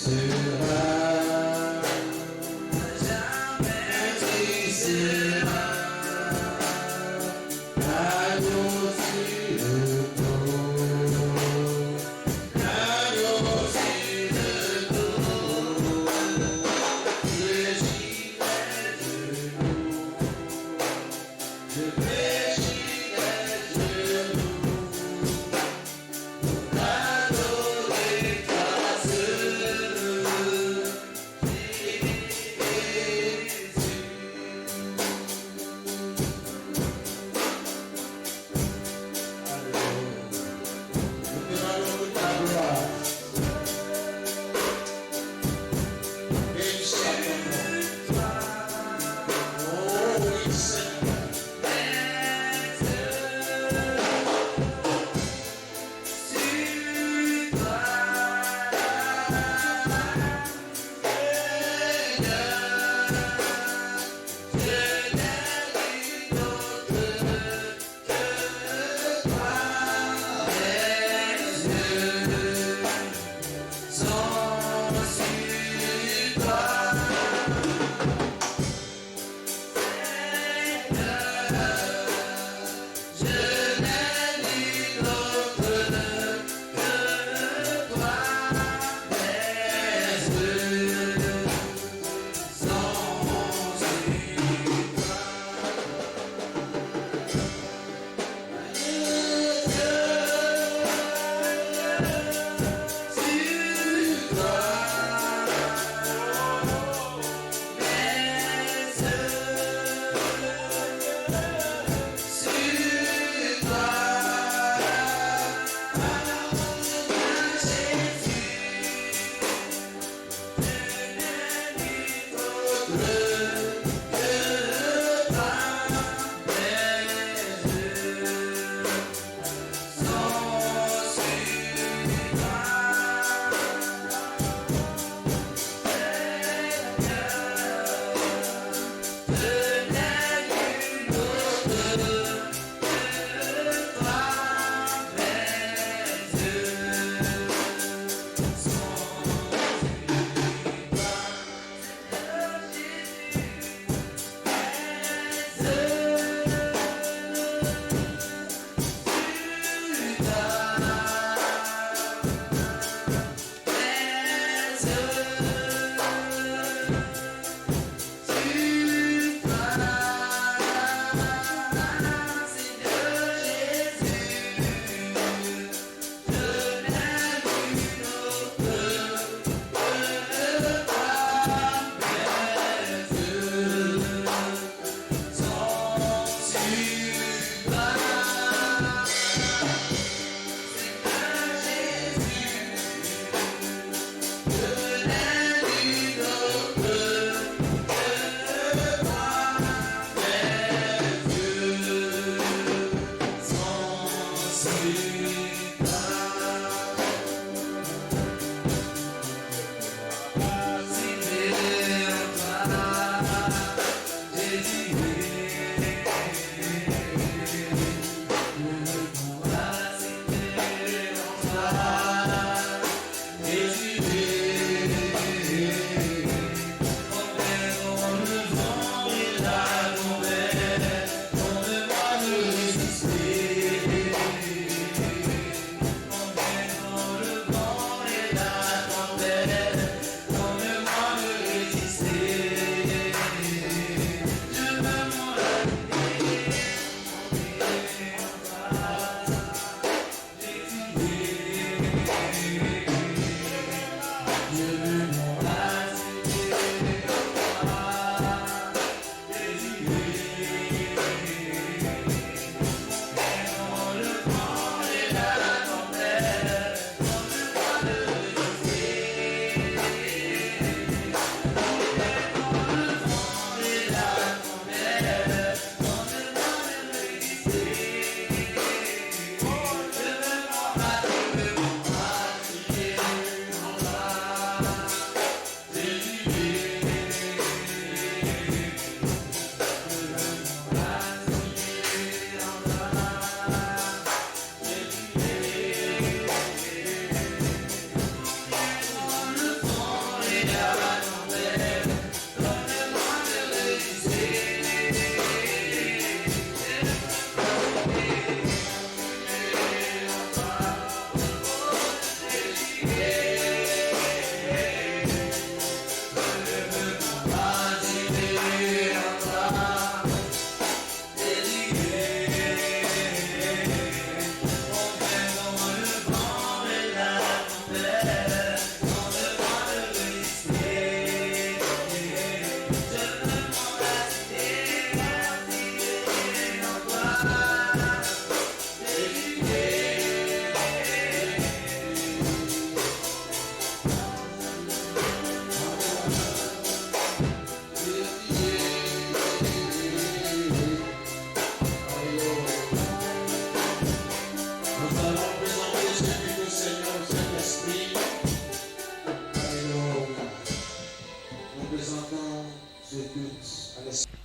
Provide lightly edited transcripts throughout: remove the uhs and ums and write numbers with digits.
Seul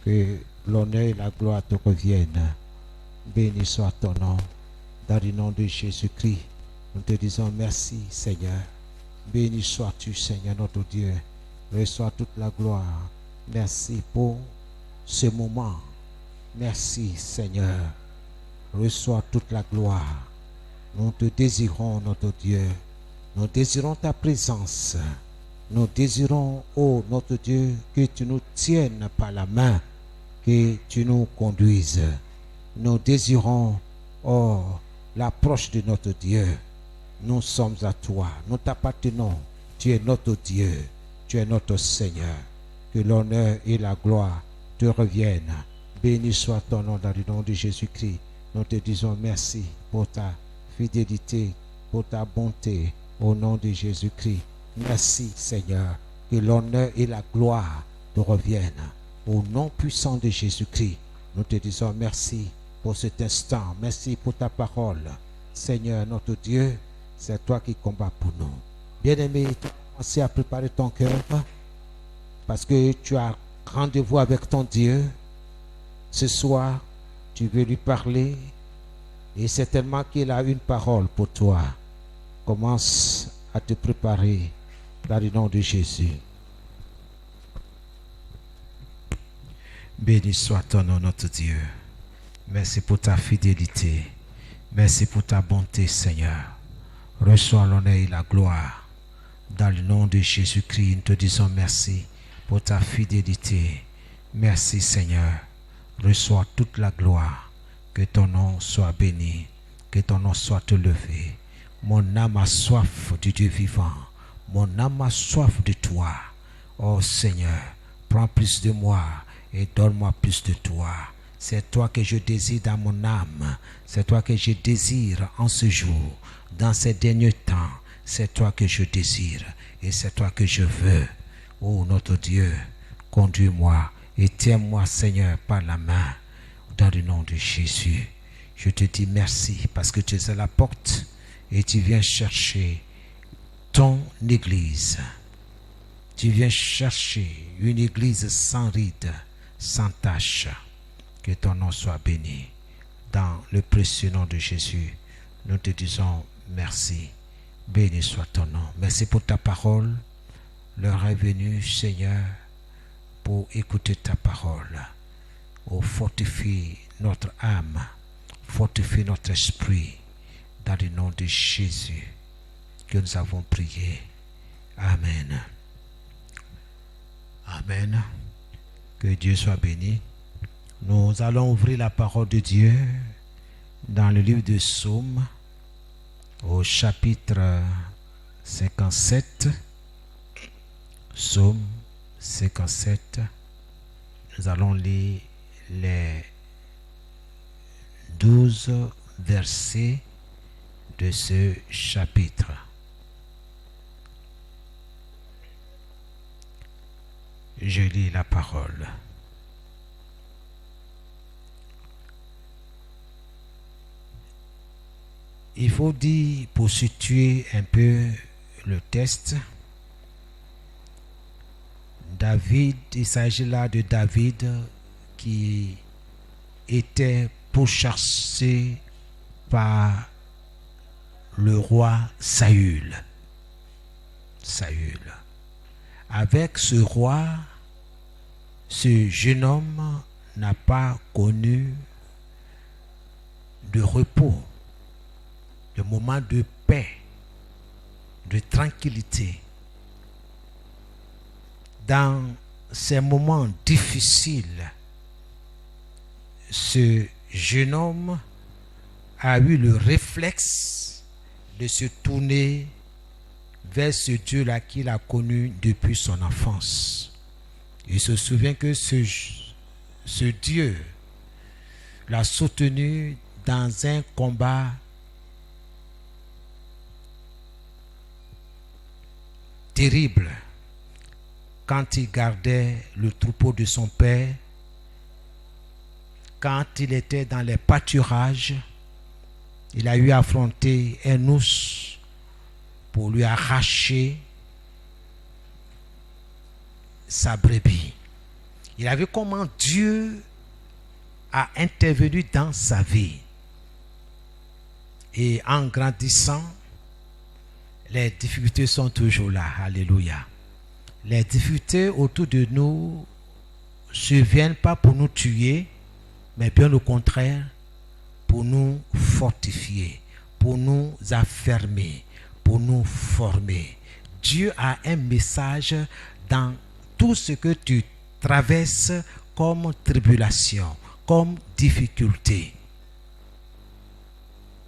Que l'honneur et la gloire te reviennent. Béni soit ton nom. Dans le nom de Jésus-Christ, nous te disons merci, Seigneur. Béni sois-tu, Seigneur, notre Dieu. Reçois toute la gloire. Merci pour ce moment. Merci, Seigneur. Reçois toute la gloire. Nous te désirons, notre Dieu. Nous désirons ta présence. Nous désirons, oh notre Dieu, que tu nous tiennes par la main, que tu nous conduises. Nous désirons, oh, l'approche de notre Dieu. Nous sommes à toi, nous t'appartenons. Tu es notre Dieu, tu es notre Seigneur. Que l'honneur et la gloire te reviennent. Béni soit ton nom dans le nom de Jésus-Christ. Nous te disons merci pour ta fidélité, pour ta bonté, au nom de Jésus-Christ. Merci, Seigneur, que l'honneur et la gloire te reviennent. Au nom puissant de Jésus-Christ, nous te disons merci pour cet instant. Merci pour ta parole. Seigneur, notre Dieu, c'est toi qui combats pour nous. Bien-aimé, tu as commencé à préparer ton cœur parce que tu as rendez-vous avec ton Dieu. Ce soir, tu veux lui parler et certainement qu'il a une parole pour toi. Commence à te préparer dans le nom de Jésus. Béni soit ton nom, notre Dieu. Merci pour ta fidélité. Merci pour ta bonté, Seigneur. Reçois l'honneur et la gloire. Dans le nom de Jésus-Christ, nous te disons merci pour ta fidélité. Merci, Seigneur. Reçois toute la gloire. Que ton nom soit béni. Que ton nom soit élevé. Mon âme a soif du Dieu vivant. Mon âme a soif de toi. Oh Seigneur, prends plus de moi et donne-moi plus de toi. C'est toi que je désire dans mon âme. C'est toi que je désire en ce jour. Dans ces derniers temps, c'est toi que je désire et c'est toi que je veux. Oh notre Dieu, conduis-moi et tiens-moi, Seigneur, par la main. Dans le nom de Jésus, je te dis merci parce que tu es à la porte et tu viens chercher ton église. Tu viens chercher une église sans ride, sans tache. Que ton nom soit béni. Dans le précieux nom de Jésus, nous te disons merci. Béni soit ton nom. Merci pour ta parole. L'heure est venue, Seigneur, pour écouter ta parole. Oh, fortifie notre âme, fortifie notre esprit. Dans le nom de Jésus que nous avons prié. Amen. Amen. Que Dieu soit béni. Nous allons ouvrir la parole de Dieu dans le livre de Psaumes au chapitre 57. Psaume 57. Nous allons lire les 12 versets de ce chapitre. Je lis la parole. Il faut dire, pour situer un peu le texte, David, il s'agit là de David qui était pourchassé par le roi Saül. Avec ce roi, ce jeune homme n'a pas connu de repos, de moment de paix, de tranquillité. Dans ces moments difficiles, ce jeune homme a eu le réflexe de se tourner vers ce Dieu-là qu'il a connu depuis son enfance. Il se souvient que ce Dieu l'a soutenu dans un combat terrible quand il gardait le troupeau de son père, quand il était dans les pâturages. Il a eu à affronter un ours pour lui arracher sa brebis. Il a vu comment Dieu a intervenu dans sa vie. Et en grandissant, les difficultés sont toujours là. Alléluia. Les difficultés autour de nous ne surviennent pas pour nous tuer, mais bien au contraire, pour nous fortifier, pour nous affermer, pour nous former. Dieu a un message dans tout ce que tu traverses comme tribulation, comme difficulté.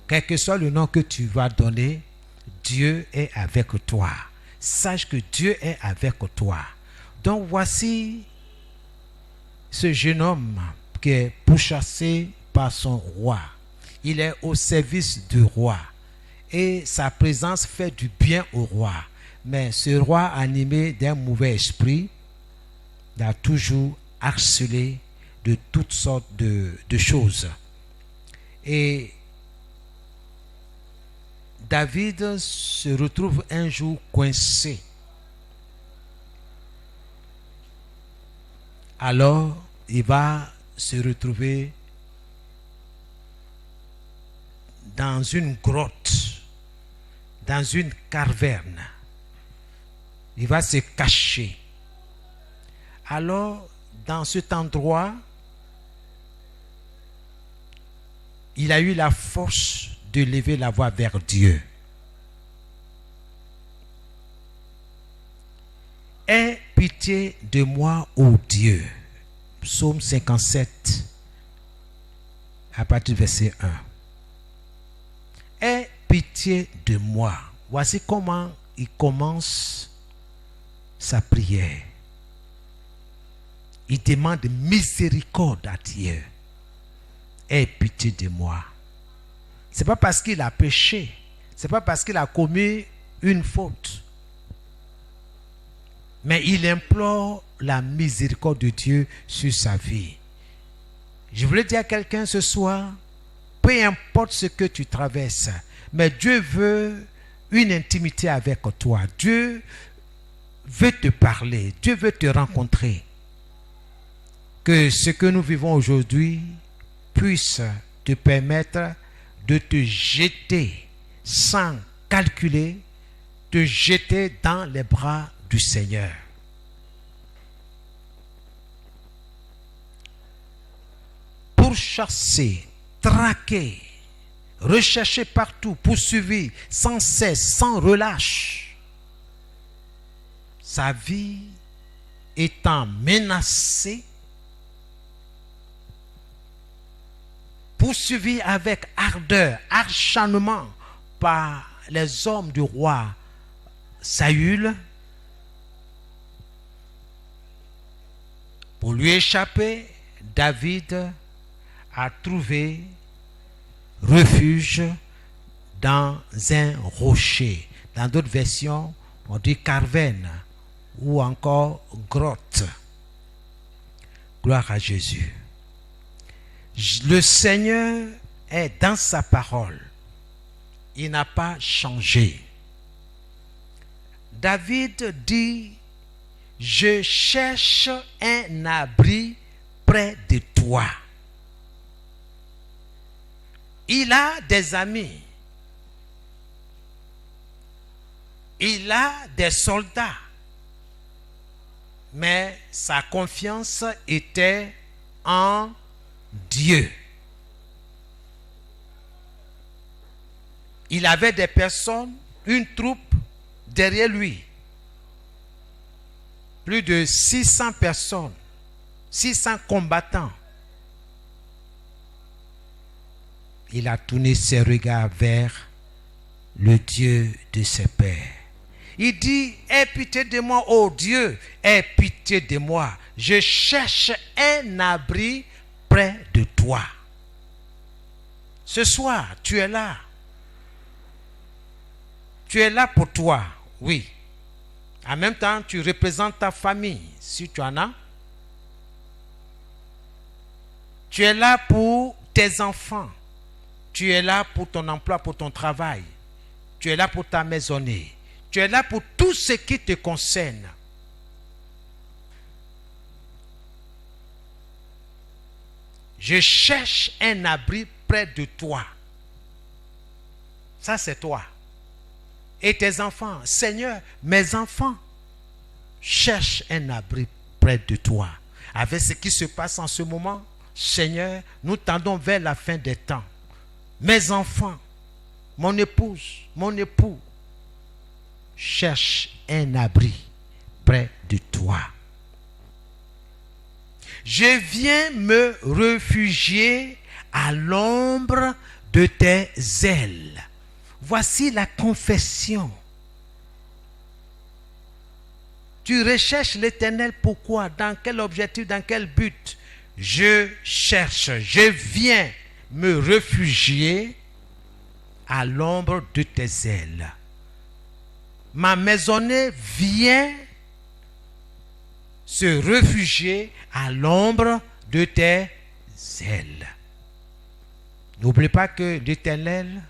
Quel que soit le nom que tu vas donner, Dieu est avec toi. Sache que Dieu est avec toi. Donc voici ce jeune homme qui est pourchassé par son roi. Il est au service du roi. Et sa présence fait du bien au roi. Mais ce roi, animé d'un mauvais esprit, l'a toujours harcelé de toutes sortes de choses. Et David se retrouve un jour coincé. Alors, il va se retrouver dans une grotte, dans une caverne. Il va se cacher. Alors, dans cet endroit, il a eu la force de lever la voix vers Dieu. Aie pitié de moi, ô Dieu. Psaume 57, à partir du verset 1. Aie pitié de moi. Voici comment il commence sa prière. Il demande miséricorde à Dieu. Aie pitié de moi. Ce n'est pas parce qu'il a péché. Ce n'est pas parce qu'il a commis une faute. Mais il implore la miséricorde de Dieu sur sa vie. Je voulais dire à quelqu'un ce soir, peu importe ce que tu traverses, mais Dieu veut une intimité avec toi. Dieu veut te parler. Dieu veut te rencontrer. Que ce que nous vivons aujourd'hui puisse te permettre de te jeter sans calculer, te jeter dans les bras du Seigneur. Pourchassé, traqué, recherché partout, poursuivi, sans cesse, sans relâche. Sa vie étant menacée, poursuivi avec ardeur, acharnement par les hommes du roi Saül. Pour lui échapper, David a trouvé refuge dans un rocher. Dans d'autres versions, on dit caverne ou encore grotte. Gloire à Jésus. Le Seigneur est dans sa parole. Il n'a pas changé. David dit, je cherche un abri près de toi. Il a des amis. Il a des soldats. Mais sa confiance était en Dieu. Il avait des personnes, une troupe derrière lui. Plus de 600 personnes, 600 combattants. Il a tourné ses regards vers le Dieu de ses pères. Il dit, aie pitié de moi, ô Dieu, aie pitié de moi. Je cherche un abri près de toi. Ce soir, tu es là. Tu es là pour toi, oui. En même temps, tu représentes ta famille, si tu en as. Tu es là pour tes enfants. Tu es là pour ton emploi, pour ton travail. Tu es là pour ta maisonnée. Tu es là pour tout ce qui te concerne. Je cherche un abri près de toi. Ça, c'est toi. Et tes enfants. Seigneur, mes enfants cherchent un abri près de toi. Avec ce qui se passe en ce moment, Seigneur, nous tendons vers la fin des temps. Mes enfants, mon épouse, mon époux, cherchent un abri près de toi. Je viens me réfugier à l'ombre de tes ailes. Voici la confession. Tu recherches l'Éternel, pourquoi? Dans quel objectif? Dans quel but? Je cherche, je viens me réfugier à l'ombre de tes ailes. Ma maisonnée vient se réfugier à l'ombre de tes ailes. N'oublie pas que l'Éternel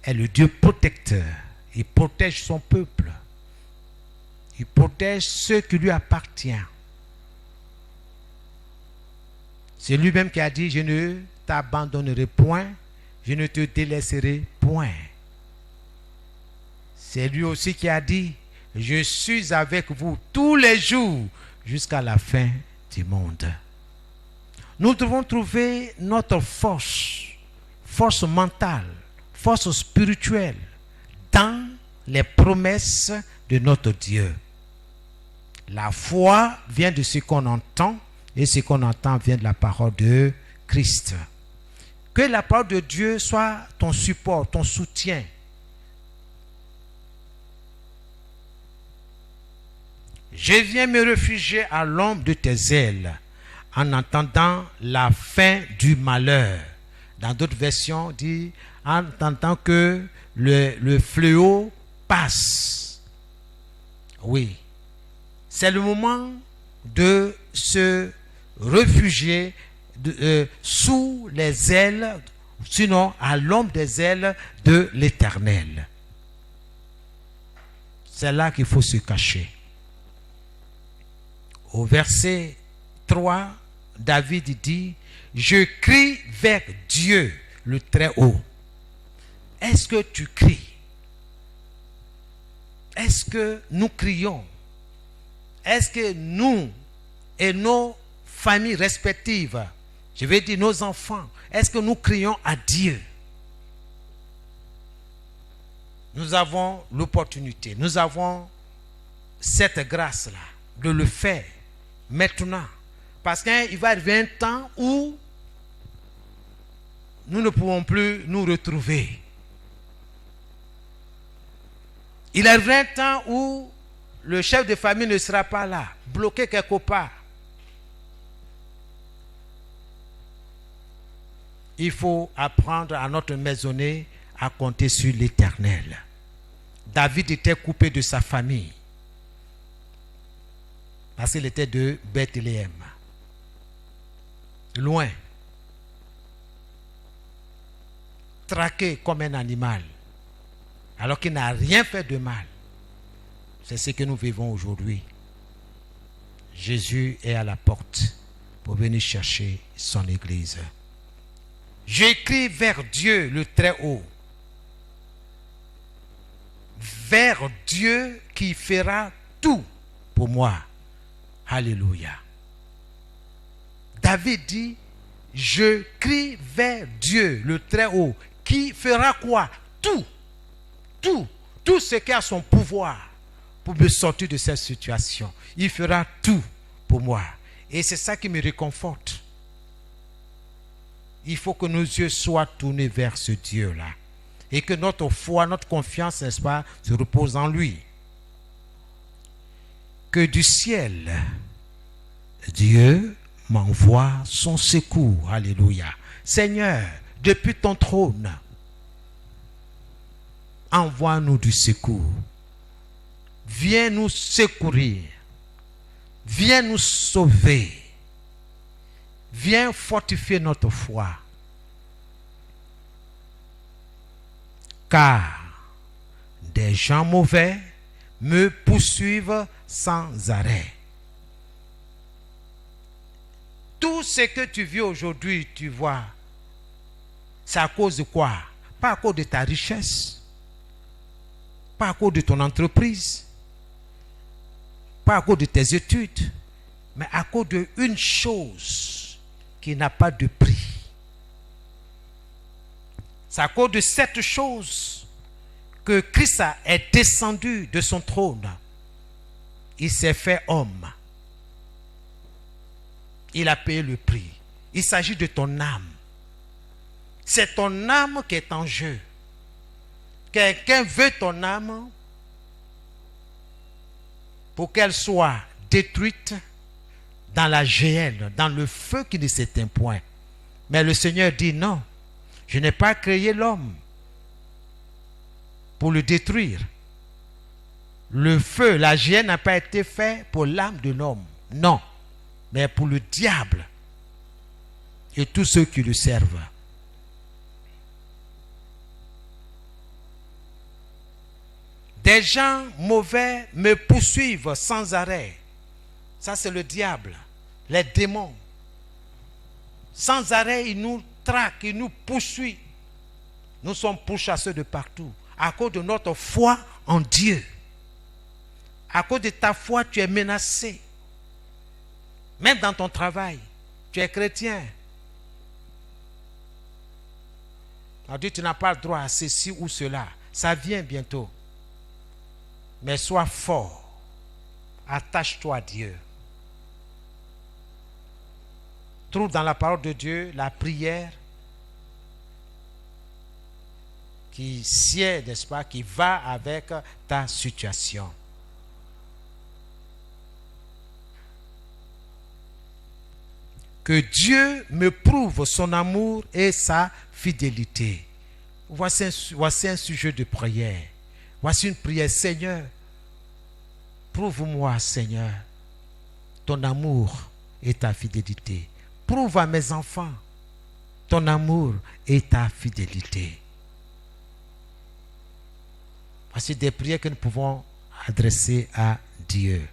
est le Dieu protecteur. Il protège son peuple. Il protège ceux qui lui appartiennent. C'est lui-même qui a dit, je ne t'abandonnerai point, je ne te délaisserai point. C'est lui aussi qui a dit, je suis avec vous tous les jours jusqu'à la fin du monde. Nous devons trouver notre force mentale, force spirituelle, dans les promesses de notre Dieu. La foi vient de ce qu'on entend, et ce qu'on entend vient de la parole de Christ. Que la parole de Dieu soit ton support, ton soutien. Je viens me réfugier à l'ombre de tes ailes, en entendant la fin du malheur. Dans d'autres versions, dit en entendant que le fléau passe. Oui, c'est le moment de se réfugier sous les ailes, sinon à l'ombre des ailes de l'Éternel. C'est là qu'il faut se cacher. Au verset 3, David dit, je crie vers Dieu le Très-Haut. Est-ce que tu cries? Est-ce que nous crions? Est-ce que nous et nos familles respectives, je vais dire nos enfants, est-ce que nous crions à Dieu? Nous avons l'opportunité, nous avons cette grâce-là de le faire maintenant. Parce qu'il va arriver un temps où nous ne pouvons plus nous retrouver. Il arrivera un temps où le chef de famille ne sera pas là, bloqué quelque part. Il faut apprendre à notre maisonnée à compter sur l'Éternel. David était coupé de sa famille parce qu'il était de Bethléem, loin, traqué comme un animal, alors qu'il n'a rien fait de mal. C'est ce que nous vivons aujourd'hui. Jésus est à la porte pour venir chercher son église. J'écris vers Dieu le Très-Haut, vers Dieu qui fera tout pour moi. Alléluia. David dit, je crie vers Dieu le Très-Haut, qui fera quoi? Tout tout ce qui a son pouvoir pour me sortir de cette situation. Il fera tout pour moi. Et c'est ça qui me réconforte. Il faut que nos yeux soient tournés vers ce Dieu-là. Et que notre foi, notre confiance, n'est-ce pas, se repose en lui. Que du ciel, Dieu m'envoie son secours. Alléluia. Seigneur, depuis ton trône, envoie-nous du secours. Viens nous secourir. Viens nous sauver. Viens fortifier notre foi. Car des gens mauvais me poursuivent sans arrêt. Tout ce que tu vis aujourd'hui, tu vois, c'est à cause de quoi? Pas à cause de ta richesse, pas à cause de ton entreprise, pas à cause de tes études, mais à cause d'une chose qui n'a pas de prix. C'est à cause de cette chose que Christ est descendu de son trône. Il s'est fait homme. Il a payé le prix. Il s'agit de ton âme. C'est ton âme qui est en jeu. Quelqu'un veut ton âme pour qu'elle soit détruite dans la géhenne, dans le feu qui ne s'éteint point. Mais le Seigneur dit non, je n'ai pas créé l'homme pour le détruire. Le feu, la géhenne n'a pas été fait pour l'âme de l'homme. Non, mais pour le diable et tous ceux qui le servent. Des gens mauvais me poursuivent sans arrêt. Ça, c'est le diable, les démons. Sans arrêt, ils nous traquent, ils nous poursuivent. Nous sommes pourchassés de partout. À cause de notre foi en Dieu. À cause de ta foi, tu es menacé. Même dans ton travail, tu es chrétien. On dit tu n'as pas le droit à ceci ou cela. Ça vient bientôt. Mais sois fort. Attache-toi à Dieu. Trouve dans la parole de Dieu la prière qui sied, n'est-ce pas, qui va avec ta situation. Que Dieu me prouve son amour et sa fidélité. Voici un sujet de prière. Voici une prière. Seigneur, prouve-moi, Seigneur, ton amour et ta fidélité. Prouve à mes enfants ton amour et ta fidélité. Voici des prières que nous pouvons adresser à Dieu.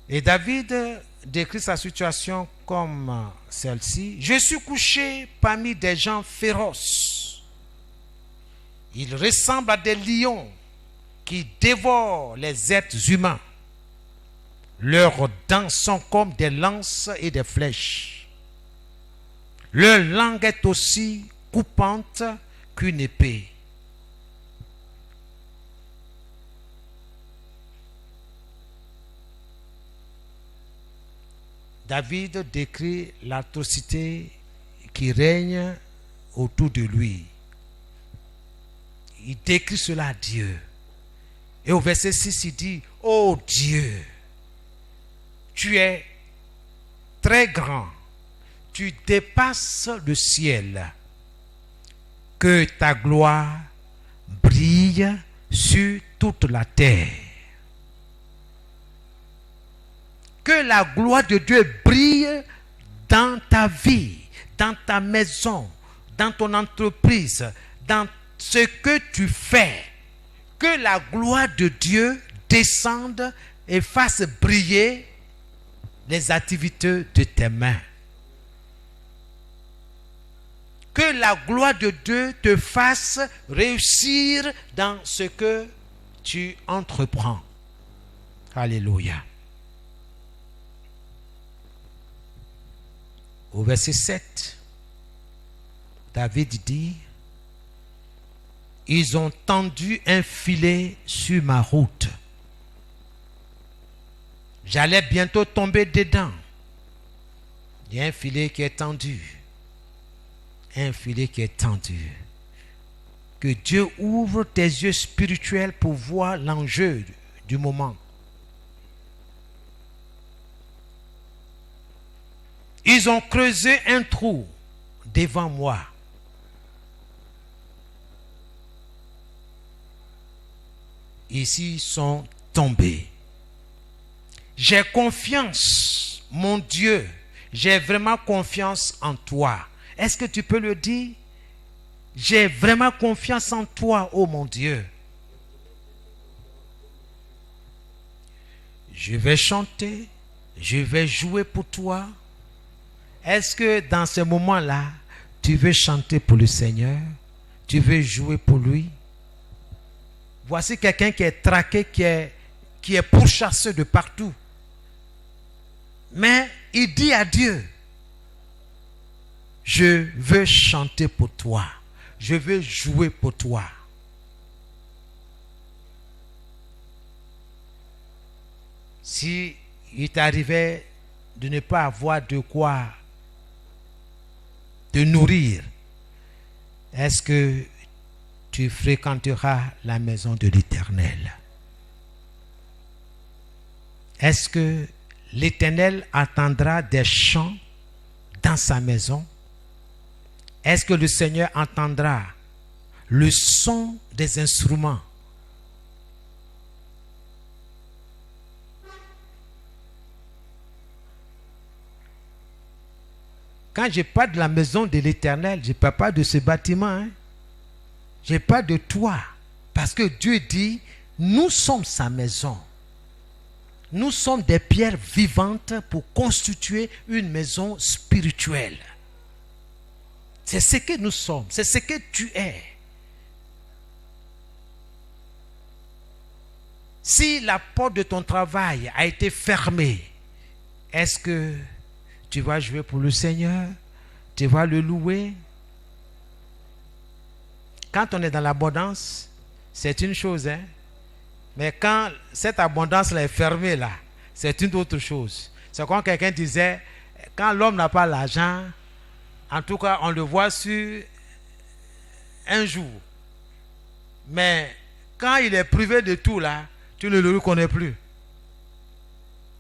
Et David décrit sa situation comme celle-ci. Je suis couché parmi des gens féroces. Ils ressemblent à des lions qui dévorent les êtres humains. Leurs dents sont comme des lances et des flèches. Leur langue est aussi coupante qu'une épée. David décrit l'atrocité qui règne autour de lui. Il décrit cela à Dieu. Et au verset 6, il dit, « Oh Dieu, tu es très grand, tu dépasses le ciel, que ta gloire brille sur toute la terre. » Que la gloire de Dieu brille dans ta vie, dans ta maison, dans ton entreprise, dans ce que tu fais. Que la gloire de Dieu descende et fasse briller les activités de tes mains. Que la gloire de Dieu te fasse réussir dans ce que tu entreprends. Alléluia. Au verset 7, David dit, Ils ont tendu un filet sur ma route. J'allais bientôt tomber dedans. Il y a un filet qui est tendu. Un filet qui est tendu. Que Dieu ouvre tes yeux spirituels pour voir l'enjeu du moment. Ils ont creusé un trou devant moi. Ici sont tombés. J'ai confiance, mon Dieu. J'ai vraiment confiance en toi. Est-ce que tu peux le dire? J'ai vraiment confiance en toi, oh mon Dieu. Je vais chanter, je vais jouer pour toi. Est-ce que dans ce moment-là, tu veux chanter pour le Seigneur? Tu veux jouer pour lui? Voici quelqu'un qui est traqué, qui est pourchassé de partout. Mais il dit à Dieu, je veux chanter pour toi. Je veux jouer pour toi. Si il t'arrivait de ne pas avoir de quoi te nourrir, est-ce que tu fréquenteras la maison de l'Éternel? Est-ce que l'Éternel entendra des chants dans sa maison? Est-ce que le Seigneur entendra le son des instruments? Quand je parle de la maison de l'Éternel, je ne parle pas de ce bâtiment. Hein? Je parle de toi. Parce que Dieu dit, nous sommes sa maison. Nous sommes des pierres vivantes pour constituer une maison spirituelle. C'est ce que nous sommes. C'est ce que tu es. Si la porte de ton travail a été fermée, est-ce que tu vas jouer pour le Seigneur? Tu vas le louer? Quand on est dans l'abondance, c'est une chose, hein? Mais quand cette abondance-là est fermée, là, c'est une autre chose. C'est comme quelqu'un disait, quand l'homme n'a pas l'argent, en tout cas, on le voit sur un jour. Mais quand il est privé de tout, là, tu ne le reconnais plus.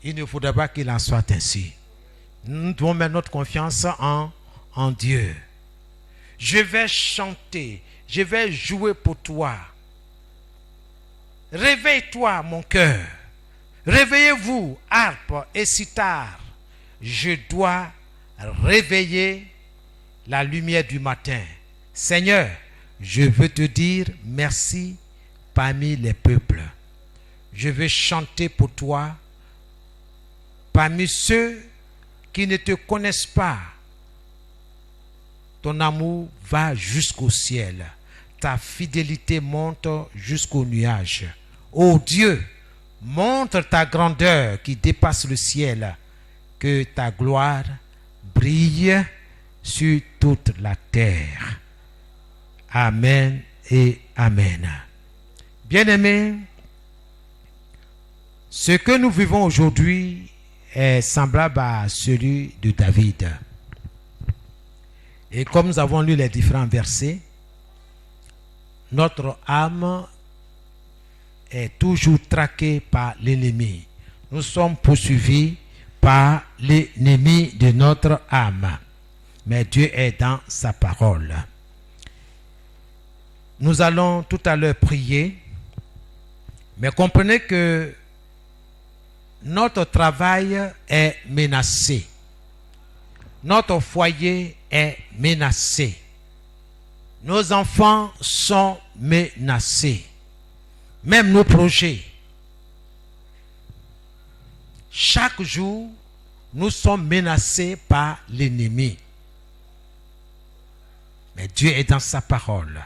Il ne faudrait pas qu'il en soit ainsi. Nous devons mettre notre confiance en Dieu. Je vais chanter, je vais jouer pour toi. Réveille-toi, mon cœur. Réveillez-vous, harpe et sitar. Je dois réveiller la lumière du matin. Seigneur, je veux te dire merci parmi les peuples. Je veux chanter pour toi parmi ceux qui ne te connaissent pas. Ton amour va jusqu'au ciel. Ta fidélité monte jusqu'aux nuages. Ô Dieu, montre ta grandeur qui dépasse le ciel. Que ta gloire brille sur toute la terre. Amen et amen. Bien-aimés, ce que nous vivons aujourd'hui est semblable à celui de David. Et comme nous avons lu les différents versets, notre âme est toujours traquée par l'ennemi. Nous sommes poursuivis par l'ennemi de notre âme. Mais Dieu est dans sa parole. Nous allons tout à l'heure prier, mais comprenez que notre travail est menacé. Notre foyer est menacé. Nos enfants sont menacés. Même nos projets. Chaque jour, nous sommes menacés par l'ennemi. Mais Dieu est dans sa parole.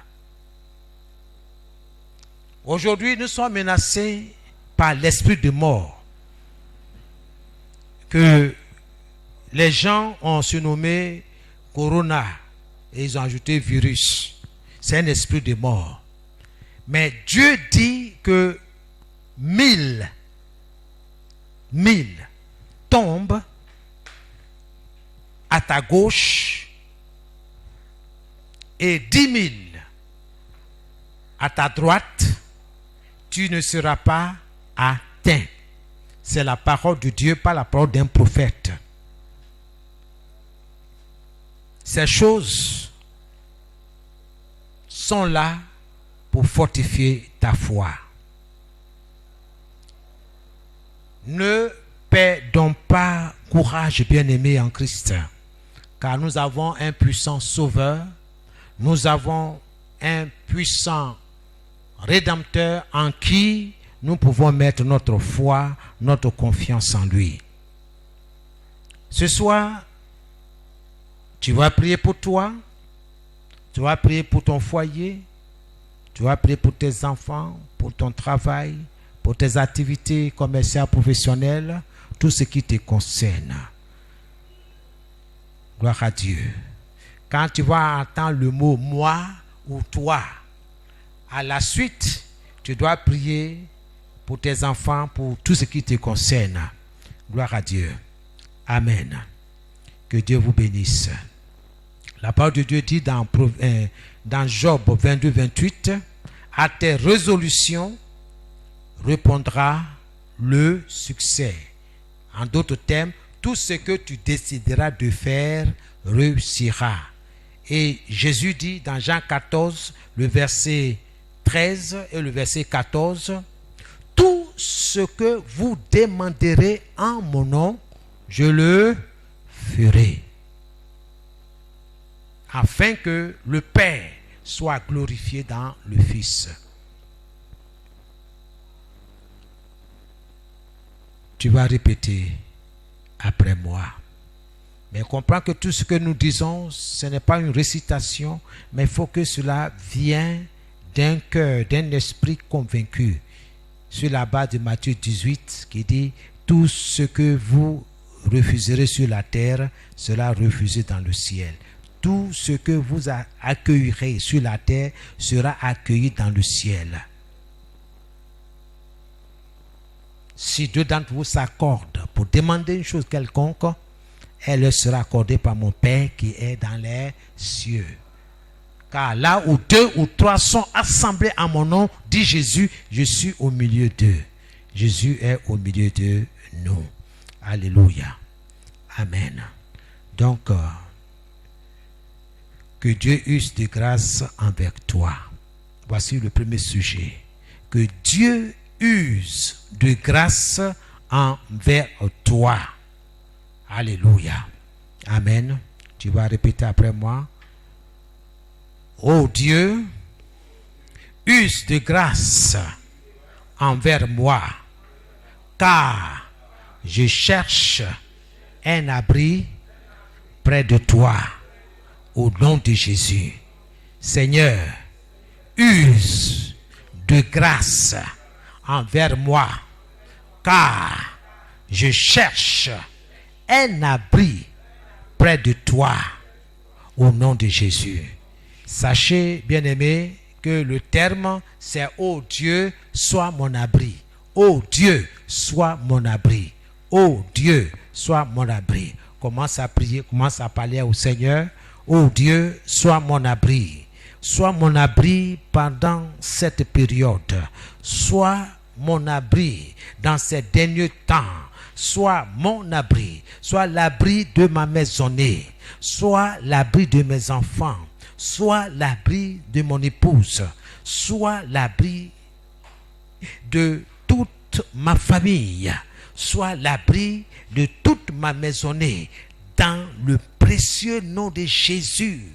Aujourd'hui, nous sommes menacés par l'esprit de mort que les gens ont surnommé Corona et ils ont ajouté virus. C'est un esprit de mort. Mais Dieu dit que 1000 tombent à ta gauche et 10 000 à ta droite, tu ne seras pas atteint. C'est la parole de Dieu, pas la parole d'un prophète. Ces choses sont là pour fortifier ta foi. Ne perdons pas courage, bien-aimés en Christ, car nous avons un puissant sauveur, nous avons un puissant rédempteur en qui nous pouvons mettre notre foi, notre confiance en lui. Ce soir, tu vas prier pour toi, tu vas prier pour ton foyer, tu vas prier pour tes enfants, pour ton travail, pour tes activités commerciales, professionnelles, tout ce qui te concerne. Gloire à Dieu. Quand tu vas entendre le mot moi ou toi, à la suite, tu dois prier pour tes enfants, pour tout ce qui te concerne. Gloire à Dieu. Amen. Que Dieu vous bénisse. La parole de Dieu dit dans Job 22, 28, à tes résolutions répondra le succès. En d'autres termes, tout ce que tu décideras de faire réussira. Et Jésus dit dans Jean 14, le verset 13 et le verset 14, tout ce que vous demanderez en mon nom, je le ferai. Afin que le Père soit glorifié dans le Fils. Tu vas répéter après moi. Mais comprends que tout ce que nous disons, ce n'est pas une récitation, mais il faut que cela vienne d'un cœur, d'un esprit convaincu. Sur la base de Matthieu 18, qui dit, tout ce que vous refuserez sur la terre sera refusé dans le ciel. Tout ce que vous accueillerez sur la terre sera accueilli dans le ciel. Si deux d'entre vous s'accordent pour demander une chose quelconque, elle sera accordée par mon Père qui est dans les cieux. Car là où 2 ou 3 sont assemblés en mon nom, dit Jésus, je suis au milieu d'eux. Jésus est au milieu de nous. Alléluia. Amen. Donc, que Dieu use de grâce envers toi. Voici le premier sujet. Que Dieu use de grâce envers toi. Alléluia. Amen. Tu vas répéter après moi. Oh Dieu, use de grâce envers moi, car je cherche un abri près de toi. Au nom de Jésus. Seigneur, use de grâce envers moi, car je cherche un abri près de toi. Au nom de Jésus. Sachez, bien-aimés, que le terme, c'est « Oh Dieu, sois mon abri. Oh Dieu, sois mon abri. Oh Dieu, sois mon abri. » Commence à prier, commence à parler au Seigneur. Oh Dieu, sois mon abri. Sois mon abri pendant cette période. Sois mon abri dans ces derniers temps. Sois mon abri. Sois l'abri de ma maisonnée. Sois l'abri de mes enfants. Sois l'abri de mon épouse. Sois l'abri de toute ma famille. Sois l'abri de toute ma maisonnée. Dans le précieux nom de Jésus.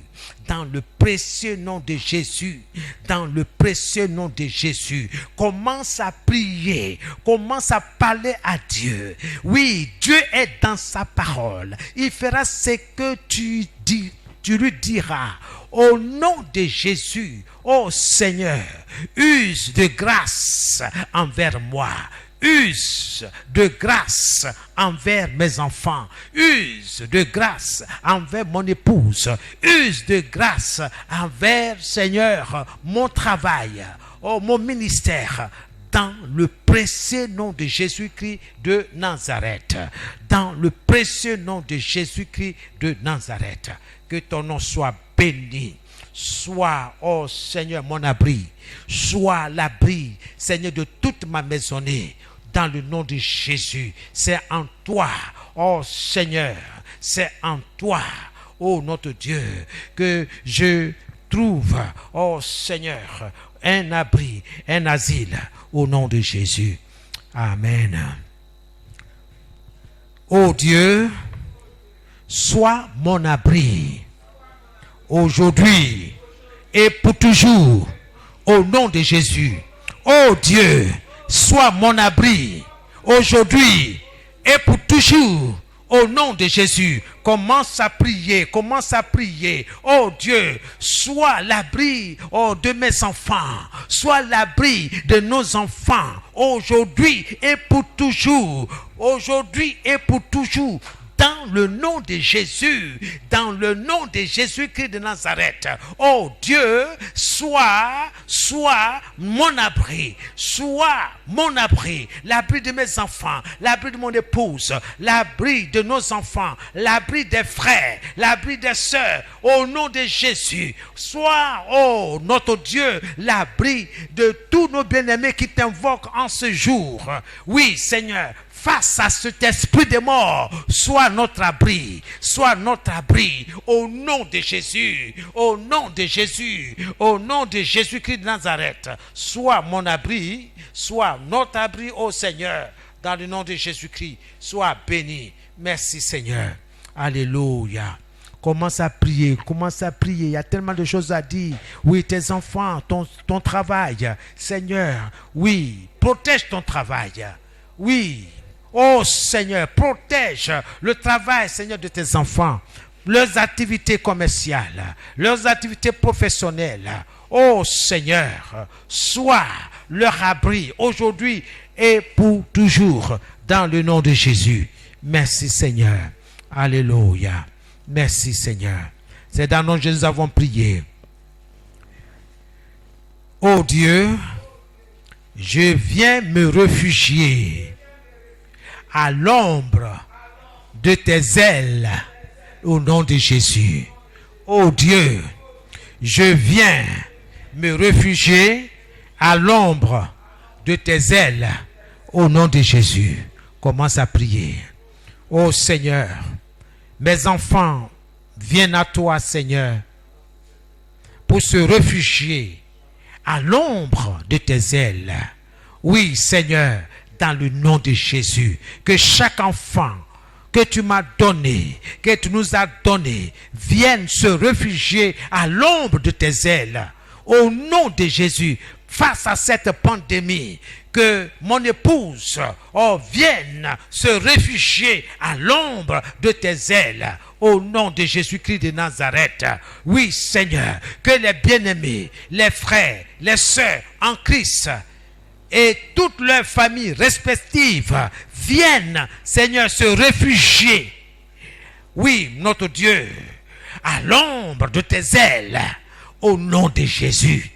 Dans le précieux nom de Jésus. Dans le précieux nom de Jésus. Commence à prier. Commence à parler à Dieu. Oui, Dieu est dans sa parole. Il fera ce que tu dis. Tu lui diras, au nom de Jésus, ô Seigneur, use de grâce envers moi. use de grâce envers mes enfants, use de grâce envers mon épouse, use de grâce envers, Seigneur, mon travail, mon ministère, dans le précieux nom de Jésus-Christ de Nazareth. Dans le précieux nom de Jésus-Christ de Nazareth. Que ton nom soit béni. Sois, oh Seigneur, mon abri. Sois l'abri, Seigneur, de toute ma maisonnée. Dans le nom de Jésus. C'est en toi, oh Seigneur. C'est en toi, oh notre Dieu, que je trouve, oh Seigneur, un abri, un asile, au nom de Jésus. Amen. Oh Dieu, sois mon abri, aujourd'hui et pour toujours, au nom de Jésus. Oh Dieu, sois mon abri, aujourd'hui et pour toujours, au nom de Jésus. Commence à prier, commence à prier. Oh Dieu, sois l'abri, oh, de mes enfants, sois l'abri de nos enfants, aujourd'hui et pour toujours, aujourd'hui et pour toujours. Dans le nom de Jésus, dans le nom de Jésus-Christ de Nazareth. Oh Dieu, sois mon abri, sois mon abri, l'abri de mes enfants, l'abri de mon épouse, l'abri de nos enfants, l'abri des frères, l'abri des sœurs, au nom de Jésus. Sois, oh notre Dieu, l'abri de tous nos bien-aimés qui t'invoquent en ce jour. Oui, Seigneur, face à cet esprit de mort, sois notre abri, au nom de Jésus, au nom de Jésus, au nom de Jésus-Christ de Nazareth. Sois mon abri, sois notre abri, ô Seigneur, dans le nom de Jésus-Christ. Sois béni. Merci Seigneur. Alléluia. Commence à prier, il y a tellement de choses à dire. Oui, tes enfants, ton travail, Seigneur, oui, protège ton travail, oui. Oh Seigneur, protège le travail, Seigneur, de tes enfants, leurs activités commerciales, leurs activités professionnelles. Oh Seigneur, sois leur abri aujourd'hui et pour toujours, dans le nom de Jésus. Merci Seigneur. Alléluia. Merci Seigneur. C'est dans le nom de Jésus que nous avons prié. Oh Dieu, je viens me réfugier à l'ombre de tes ailes, au nom de Jésus. Oh Dieu, je viens me réfugier à l'ombre de tes ailes, au nom de Jésus. Commence à prier. Oh Seigneur, mes enfants viennent à toi, Seigneur, pour se réfugier à l'ombre de tes ailes. Oui, Seigneur, dans le nom de Jésus, que chaque enfant que tu m'as donné, que tu nous as donné, vienne se réfugier à l'ombre de tes ailes. Au nom de Jésus, face à cette pandémie, que mon épouse vienne se réfugier à l'ombre de tes ailes. Au nom de Jésus-Christ de Nazareth. Oui, Seigneur, que les bien-aimés, les frères, les sœurs en Christ et toutes leurs familles respectives viennent, Seigneur, se réfugier. Oui, notre Dieu, à l'ombre de tes ailes, au nom de Jésus,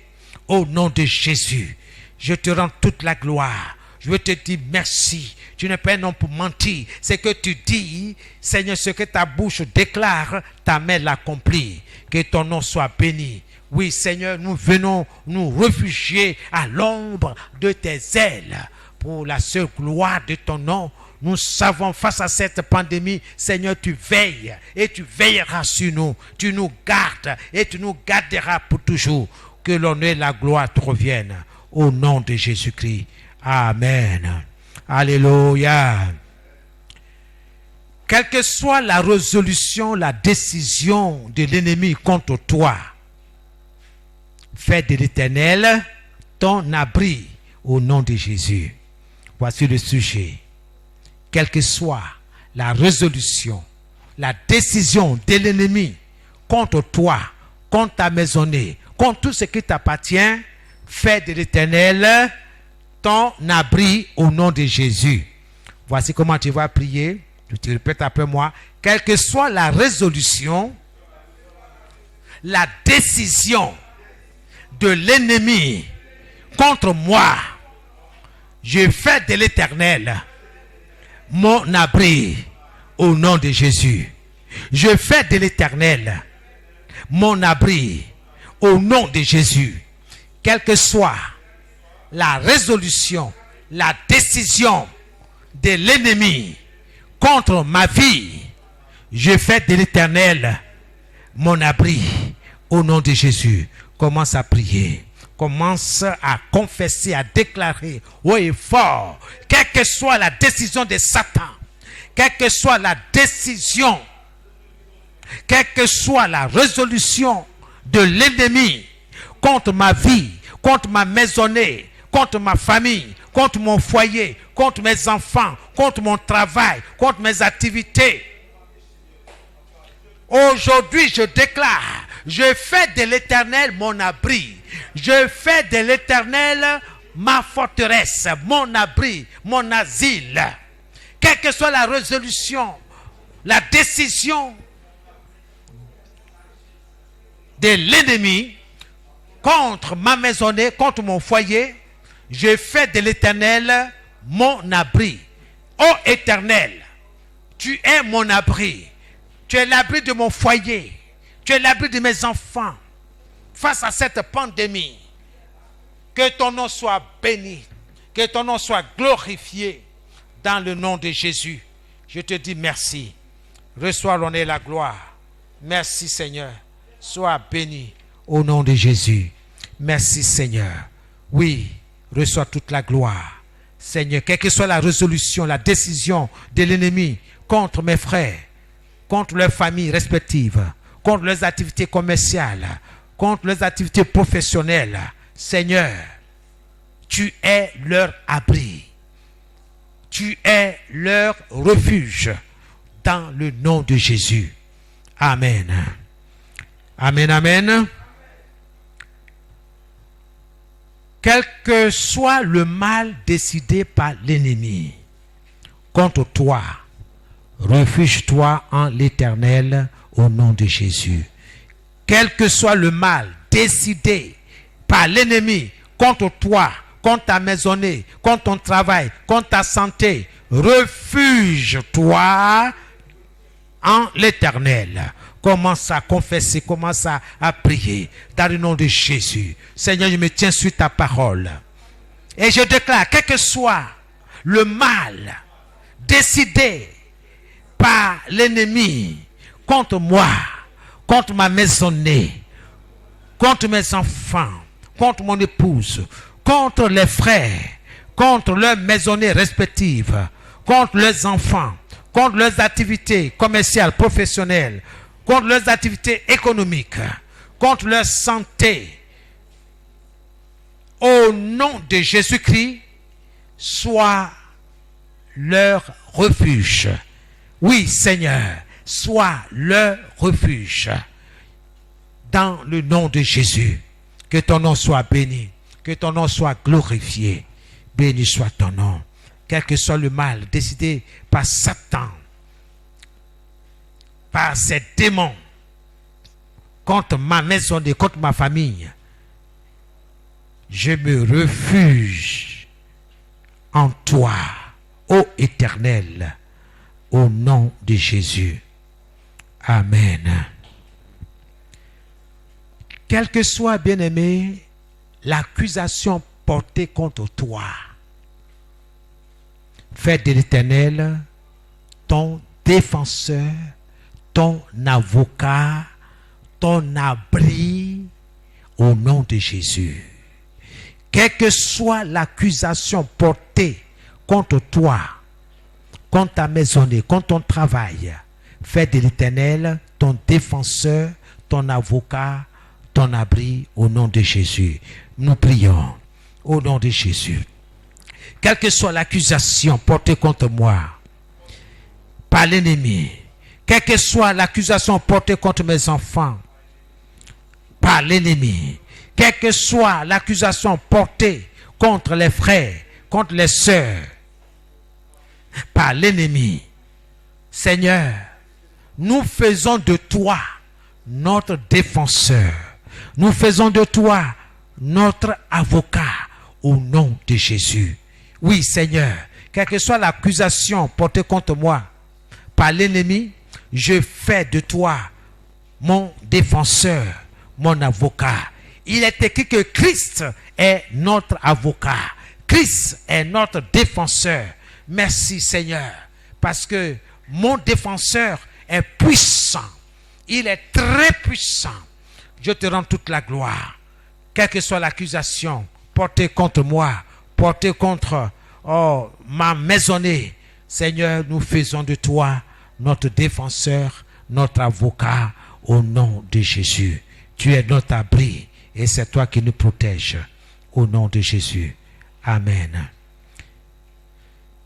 au nom de Jésus, je te rends toute la gloire. Je veux te dire merci. Tu n'es pas un homme pour mentir. Ce que tu dis, Seigneur, ce que ta bouche déclare, ta main l'accomplit. Que ton nom soit béni. Oui, Seigneur, nous venons nous réfugier à l'ombre de tes ailes. Pour la seule gloire de ton nom, nous savons face à cette pandémie, Seigneur, tu veilles et tu veilleras sur nous. Tu nous gardes et tu nous garderas pour toujours. Que l'honneur et la gloire te reviennent. Au nom de Jésus-Christ. Amen. Alléluia. Quelle que soit la résolution, la décision de l'ennemi contre toi, fais de l'Éternel ton abri au nom de Jésus. Voici le sujet. Quelle que soit la résolution, la décision de l'ennemi contre toi, contre ta maisonnée, contre tout ce qui t'appartient, fais de l'Éternel ton abri au nom de Jésus. Voici comment tu vas prier. Tu répètes après moi. Quelle que soit la résolution, la décision de l'ennemi contre moi, je fais de l'Éternel mon abri au nom de Jésus. Je fais de l'Éternel mon abri au nom de Jésus. Quelle que soit la résolution, la décision de l'ennemi contre ma vie, je fais de l'Éternel mon abri au nom de Jésus. Commence à prier. Commence à confesser, à déclarer haut et fort, quelle que soit la décision de Satan, quelle que soit la décision, quelle que soit la résolution de l'ennemi contre ma vie, contre ma maisonnée, contre ma famille, contre mon foyer, contre mes enfants, contre mon travail, contre mes activités. Aujourd'hui, je déclare, je fais de l'Éternel mon abri. Je fais de l'Éternel ma forteresse, mon abri, mon asile. Quelle que soit la résolution, la décision de l'ennemi contre ma maisonnée, contre mon foyer, je fais de l'Éternel mon abri. Ô Éternel, tu es mon abri. Tu es l'abri de mon foyer. Tu es l'abri de mes enfants. Face à cette pandémie, que ton nom soit béni, que ton nom soit glorifié dans le nom de Jésus. Je te dis merci. Reçois l'honneur et la gloire. Merci Seigneur. Sois béni au nom de Jésus. Merci Seigneur. Oui, reçois toute la gloire. Seigneur, quelle que soit la résolution, la décision de l'ennemi contre mes frères, contre leurs familles respectives, contre leurs activités commerciales, contre leurs activités professionnelles. Seigneur, tu es leur abri. Tu es leur refuge dans le nom de Jésus. Amen. Amen, amen. Quel que soit le mal décidé par l'ennemi contre toi, refuge-toi en l'Éternel au nom de Jésus. Quel que soit le mal décidé par l'ennemi contre toi, contre ta maisonnée, contre ton travail, contre ta santé, refuge-toi en l'Éternel. Commence à confesser, commence à prier dans le nom de Jésus. Seigneur, je me tiens sur ta parole. Et je déclare, quel que soit le mal décidé par l'ennemi contre moi, contre ma maisonnée, contre mes enfants, contre mon épouse, contre les frères, contre leurs maisonnées respectives, contre leurs enfants, contre leurs activités commerciales, professionnelles, contre leurs activités économiques, contre leur santé. Au nom de Jésus-Christ, sois leur refuge. Oui, Seigneur, sois leur refuge. Dans le nom de Jésus, que ton nom soit béni, que ton nom soit glorifié. Béni soit ton nom. Quel que soit le mal décidé par Satan, par ces démons, contre ma maison et contre ma famille, je me refuge en toi, ô Éternel, au nom de Jésus. Amen. Quelle que soit, bien-aimé, l'accusation portée contre toi, fais de l'Éternel ton défenseur, ton avocat, ton abri, au nom de Jésus. Quelle que soit l'accusation portée contre toi, contre ta maisonnée, contre ton travail, fais de l'Éternel ton défenseur, ton avocat, ton abri, au nom de Jésus. Nous prions au nom de Jésus. Quelle que soit l'accusation portée contre moi par l'ennemi, quelle que soit l'accusation portée contre mes enfants par l'ennemi, quelle que soit l'accusation portée contre les frères, contre les sœurs par l'ennemi. Seigneur, nous faisons de toi notre défenseur. Nous faisons de toi notre avocat au nom de Jésus. Oui, Seigneur, quelle que soit l'accusation portée contre moi par l'ennemi, je fais de toi mon défenseur, mon avocat. Il est écrit que Christ est notre avocat. Christ est notre défenseur. Merci Seigneur, parce que mon défenseur est puissant. Il est très puissant. Je te rends toute la gloire. Quelle que soit l'accusation portée contre moi, portée contre ma maisonnée, Seigneur, nous faisons de toi notre défenseur, notre avocat, au nom de Jésus. Tu es notre abri et c'est toi qui nous protèges. Au nom de Jésus. Amen.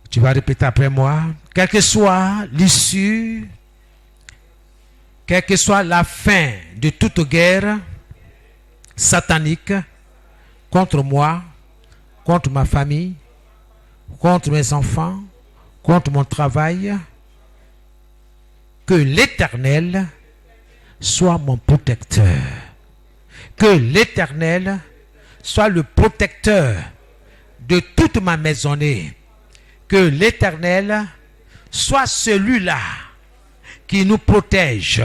Tu vas répéter après moi. Quelle que soit l'issue, quelle que soit la fin de toute guerre satanique contre moi, contre ma famille, contre mes enfants, contre mon travail, que l'Éternel soit mon protecteur. Que l'Éternel soit le protecteur de toute ma maisonnée. Que l'Éternel soit celui-là qui nous protège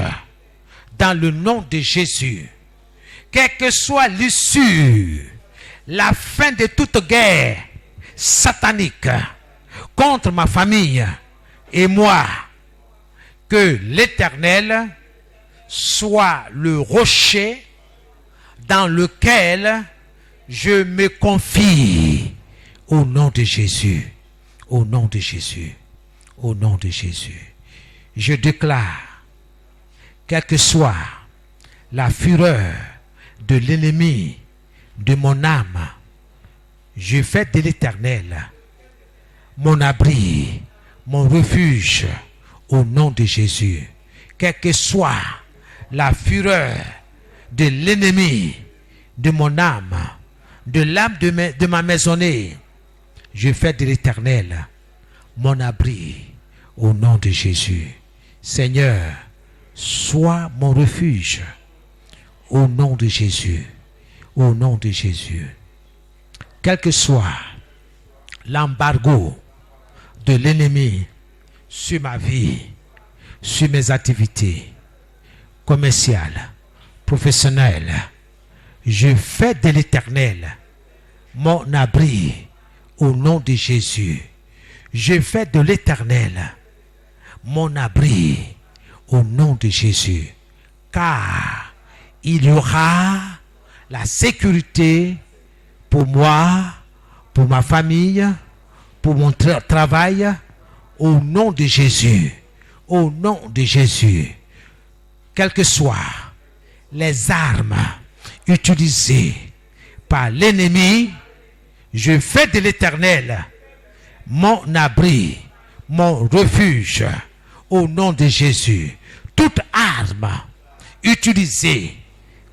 dans le nom de Jésus. Quelle que soit l'issue, la fin de toute guerre satanique contre ma famille et moi, que l'Éternel soit le rocher dans lequel je me confie au nom de Jésus. Au nom de Jésus. Au nom de Jésus. Je déclare, quelle que soit la fureur de l'ennemi de mon âme, je fais de l'Éternel mon abri, mon refuge, au nom de Jésus. Quelle que soit la fureur de l'ennemi de mon âme, de l'âme de ma maisonnée, je fais de l'Éternel mon abri, au nom de Jésus. Seigneur, sois mon refuge, au nom de Jésus. Au nom de Jésus. Quel que soit l'embargo de l'ennemi sur ma vie, sur mes activités commerciales, professionnelles, je fais de l'Éternel mon abri au nom de Jésus. Je fais de l'Éternel mon abri au nom de Jésus. Car il y aura la sécurité pour moi, pour ma famille, pour mon travail, au nom de Jésus. Au nom de Jésus. Quelles que soient les armes utilisées par l'ennemi, je fais de l'Éternel mon abri, mon refuge, au nom de Jésus. Toute arme utilisée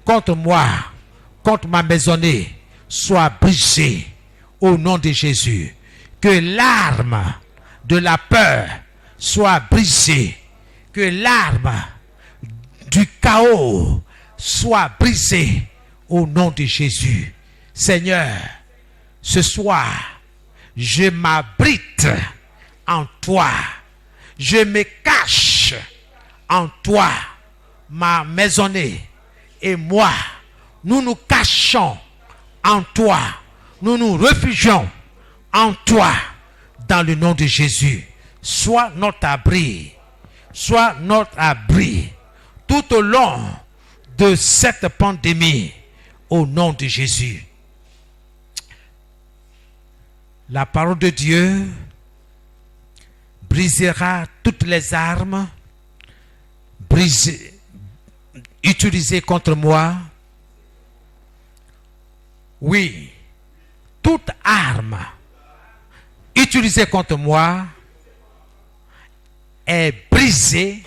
contre moi, contre ma maisonnée, soit brisée au nom de Jésus. Que l'arme de la peur soit brisée. Que l'arme du chaos soit brisée au nom de Jésus. Seigneur, ce soir, je m'abrite en toi. Je me cache en toi. Ma maisonnée et moi, nous nous cachons en toi. Nous nous réfugions en toi. Dans le nom de Jésus. Sois notre abri. Sois notre abri. Tout au long de cette pandémie. Au nom de Jésus. La parole de Dieu brisera toutes les armes utilisées contre moi. Oui, toute arme utilisée contre moi est brisée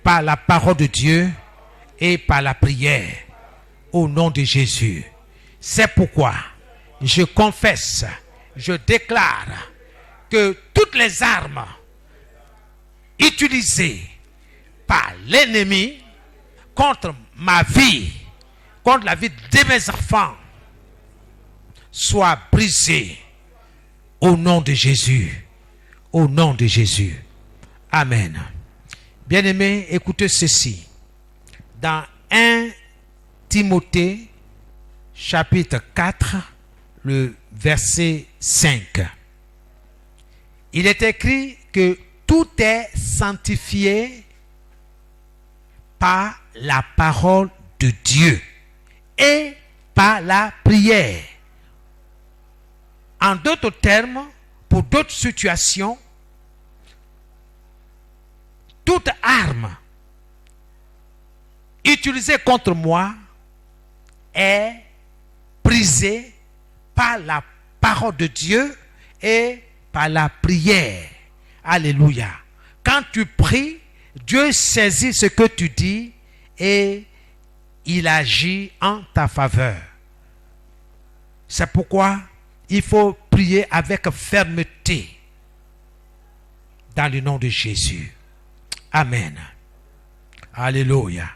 par la parole de Dieu et par la prière au nom de Jésus. C'est pourquoi je confesse je déclare que toutes les armes utilisées par l'ennemi contre ma vie, contre la vie de mes enfants, soient brisées au nom de Jésus. Au nom de Jésus. Amen. Bien-aimés, écoutez ceci. Dans 1 Timothée, chapitre 4, le verset 5. Il est écrit que tout est sanctifié par la parole de Dieu et par la prière. En d'autres termes, pour d'autres situations, toute arme utilisée contre moi est brisée par la parole de Dieu et par la prière. Alléluia. Quand tu pries, Dieu saisit ce que tu dis et il agit en ta faveur. C'est pourquoi il faut prier avec fermeté dans le nom de Jésus. Amen. Alléluia.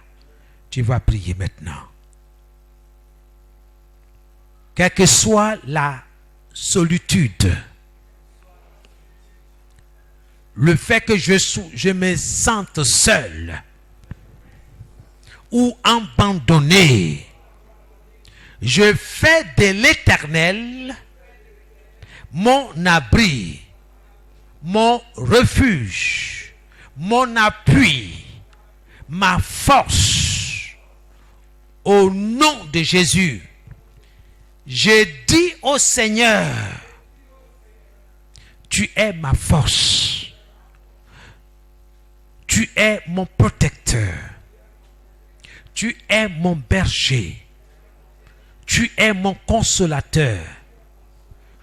Tu vas prier maintenant. Quelle que soit la solitude, le fait que je me sente seul ou abandonné, je fais de l'Éternel mon abri, mon refuge, mon appui, ma force. Au nom de Jésus, je dis au Seigneur, tu es ma force. Tu es mon protecteur. Tu es mon berger. Tu es mon consolateur.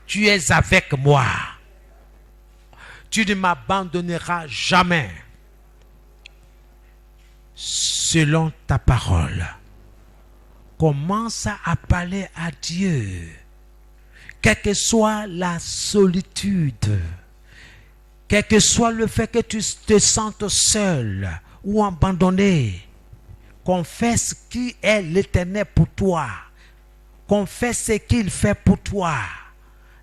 Tu es avec moi. Tu ne m'abandonneras jamais. Selon ta parole, commence à parler à Dieu. Quelle que soit la solitude, quel que soit le fait que tu te sentes seul ou abandonné, confesse qui est l'Éternel pour toi. Confesse ce qu'il fait pour toi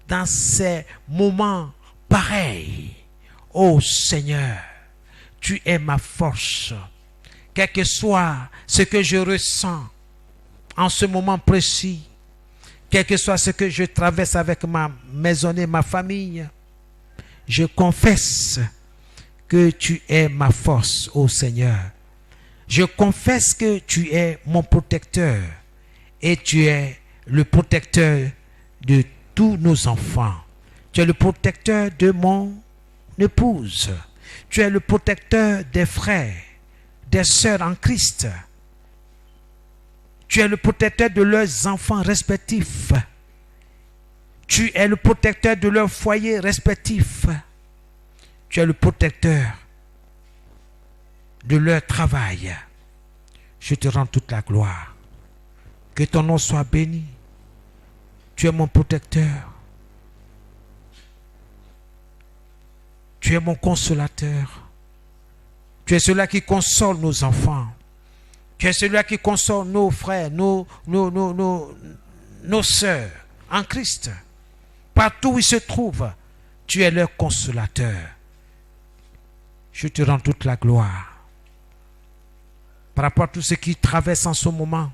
dans ces moments pareils. Oh Seigneur, tu es ma force. Quel que soit ce que je ressens en ce moment précis, quel que soit ce que je traverse avec ma maisonnée, ma famille, je confesse que tu es ma force, ô Seigneur. Je confesse que tu es mon protecteur et tu es le protecteur de tous nos enfants. Tu es le protecteur de mon épouse. Tu es le protecteur des frères, des sœurs en Christ. Tu es le protecteur de leurs enfants respectifs. Tu es le protecteur de leurs foyers respectifs. Tu es le protecteur de leur travail. Je te rends toute la gloire. Que ton nom soit béni. Tu es mon protecteur. Tu es mon consolateur. Tu es celui qui console nos enfants. Tu es celui qui console nos frères, nos sœurs en Christ. Partout où ils se trouvent, tu es leur consolateur. Je te rends toute la gloire. Par rapport à tout ce qui traverse en ce moment,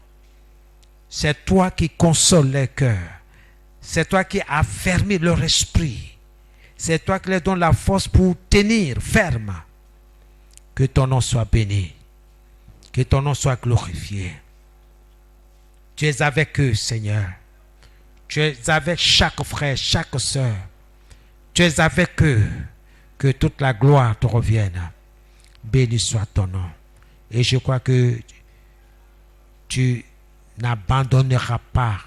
c'est toi qui consoles les cœurs. C'est toi qui affermis leur esprit. C'est toi qui leur donnes la force pour tenir ferme. Que ton nom soit béni. Que ton nom soit glorifié. Tu es avec eux, Seigneur. Tu es avec chaque frère, chaque sœur. Tu es avec eux. Que toute la gloire te revienne. Béni soit ton nom. Et je crois que tu n'abandonneras pas.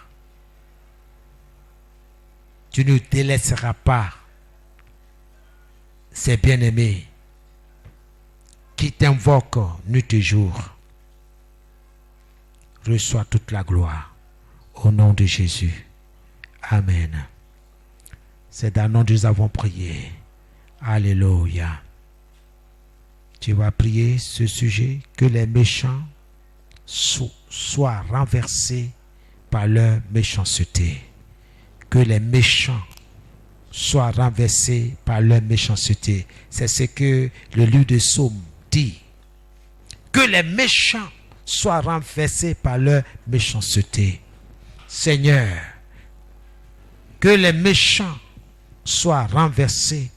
Tu ne délaisseras pas ces bien-aimés qui t'invoquent nuit et jour. Reçois toute la gloire au nom de Jésus. Amen. C'est dans le nom de Jésus que nous avons prié. Alléluia. Tu vas prier ce sujet, que les méchants soient renversés par leur méchanceté. Que les méchants soient renversés par leur méchanceté. C'est ce que le livre de Psaume dit. Que les méchants soient renversés par leur méchanceté. Seigneur, que les méchants soient renversés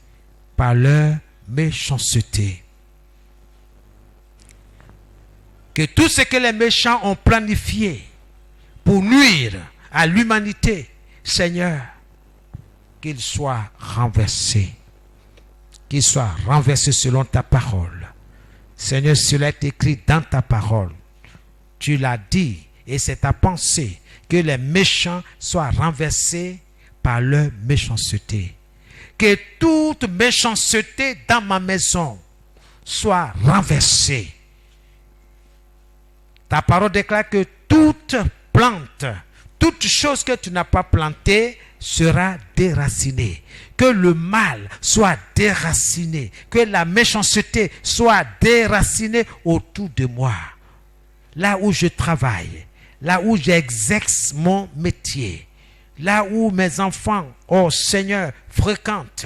par leur méchanceté. Que tout ce que les méchants ont planifié pour nuire à l'humanité, Seigneur, qu'il soit renversé. Qu'il soit renversé selon ta parole. Seigneur, cela est écrit dans ta parole. Tu l'as dit et c'est ta pensée que les méchants soient renversés par leur méchanceté. Que toute méchanceté dans ma maison soit renversée. Ta parole déclare que toute plante, toute chose que tu n'as pas plantée sera déracinée. Que le mal soit déraciné. Que la méchanceté soit déracinée autour de moi. Là où je travaille, là où j'exerce mon métier, là où mes enfants, oh Seigneur, fréquentent,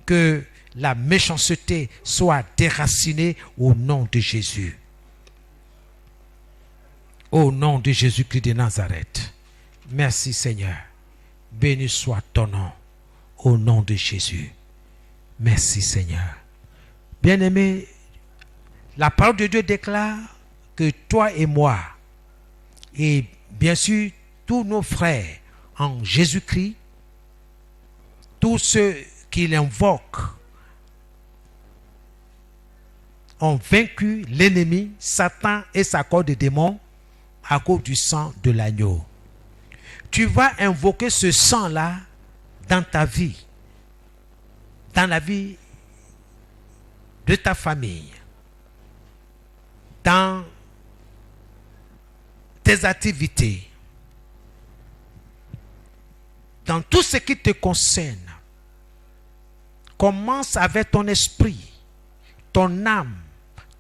que la méchanceté soit déracinée au nom de Jésus. Au nom de Jésus-Christ de Nazareth. Merci Seigneur. Béni soit ton nom. Au nom de Jésus. Merci Seigneur. Bien-aimé, la parole de Dieu déclare que toi et moi, et bien sûr tous nos frères en Jésus-Christ, tous ceux qui l'invoquent, ont vaincu l'ennemi, Satan et sa corde de démons à cause du sang de l'agneau. Tu vas invoquer ce sang-là dans ta vie, dans la vie de ta famille, dans tes activités, dans tout ce qui te concerne. Commence avec ton esprit, ton âme,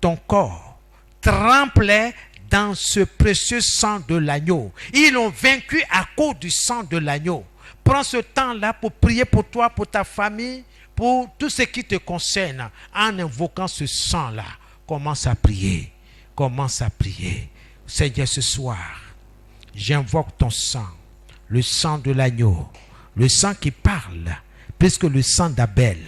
ton corps. Trempe-les dans ce précieux sang de l'agneau. Ils ont vaincu à cause du sang de l'agneau. Prends ce temps-là pour prier pour toi, pour ta famille, pour tout ce qui te concerne. En invoquant ce sang-là, commence à prier. Commence à prier. Seigneur, ce soir, j'invoque ton sang, le sang de l'agneau, le sang qui parle, plus que le sang d'Abel,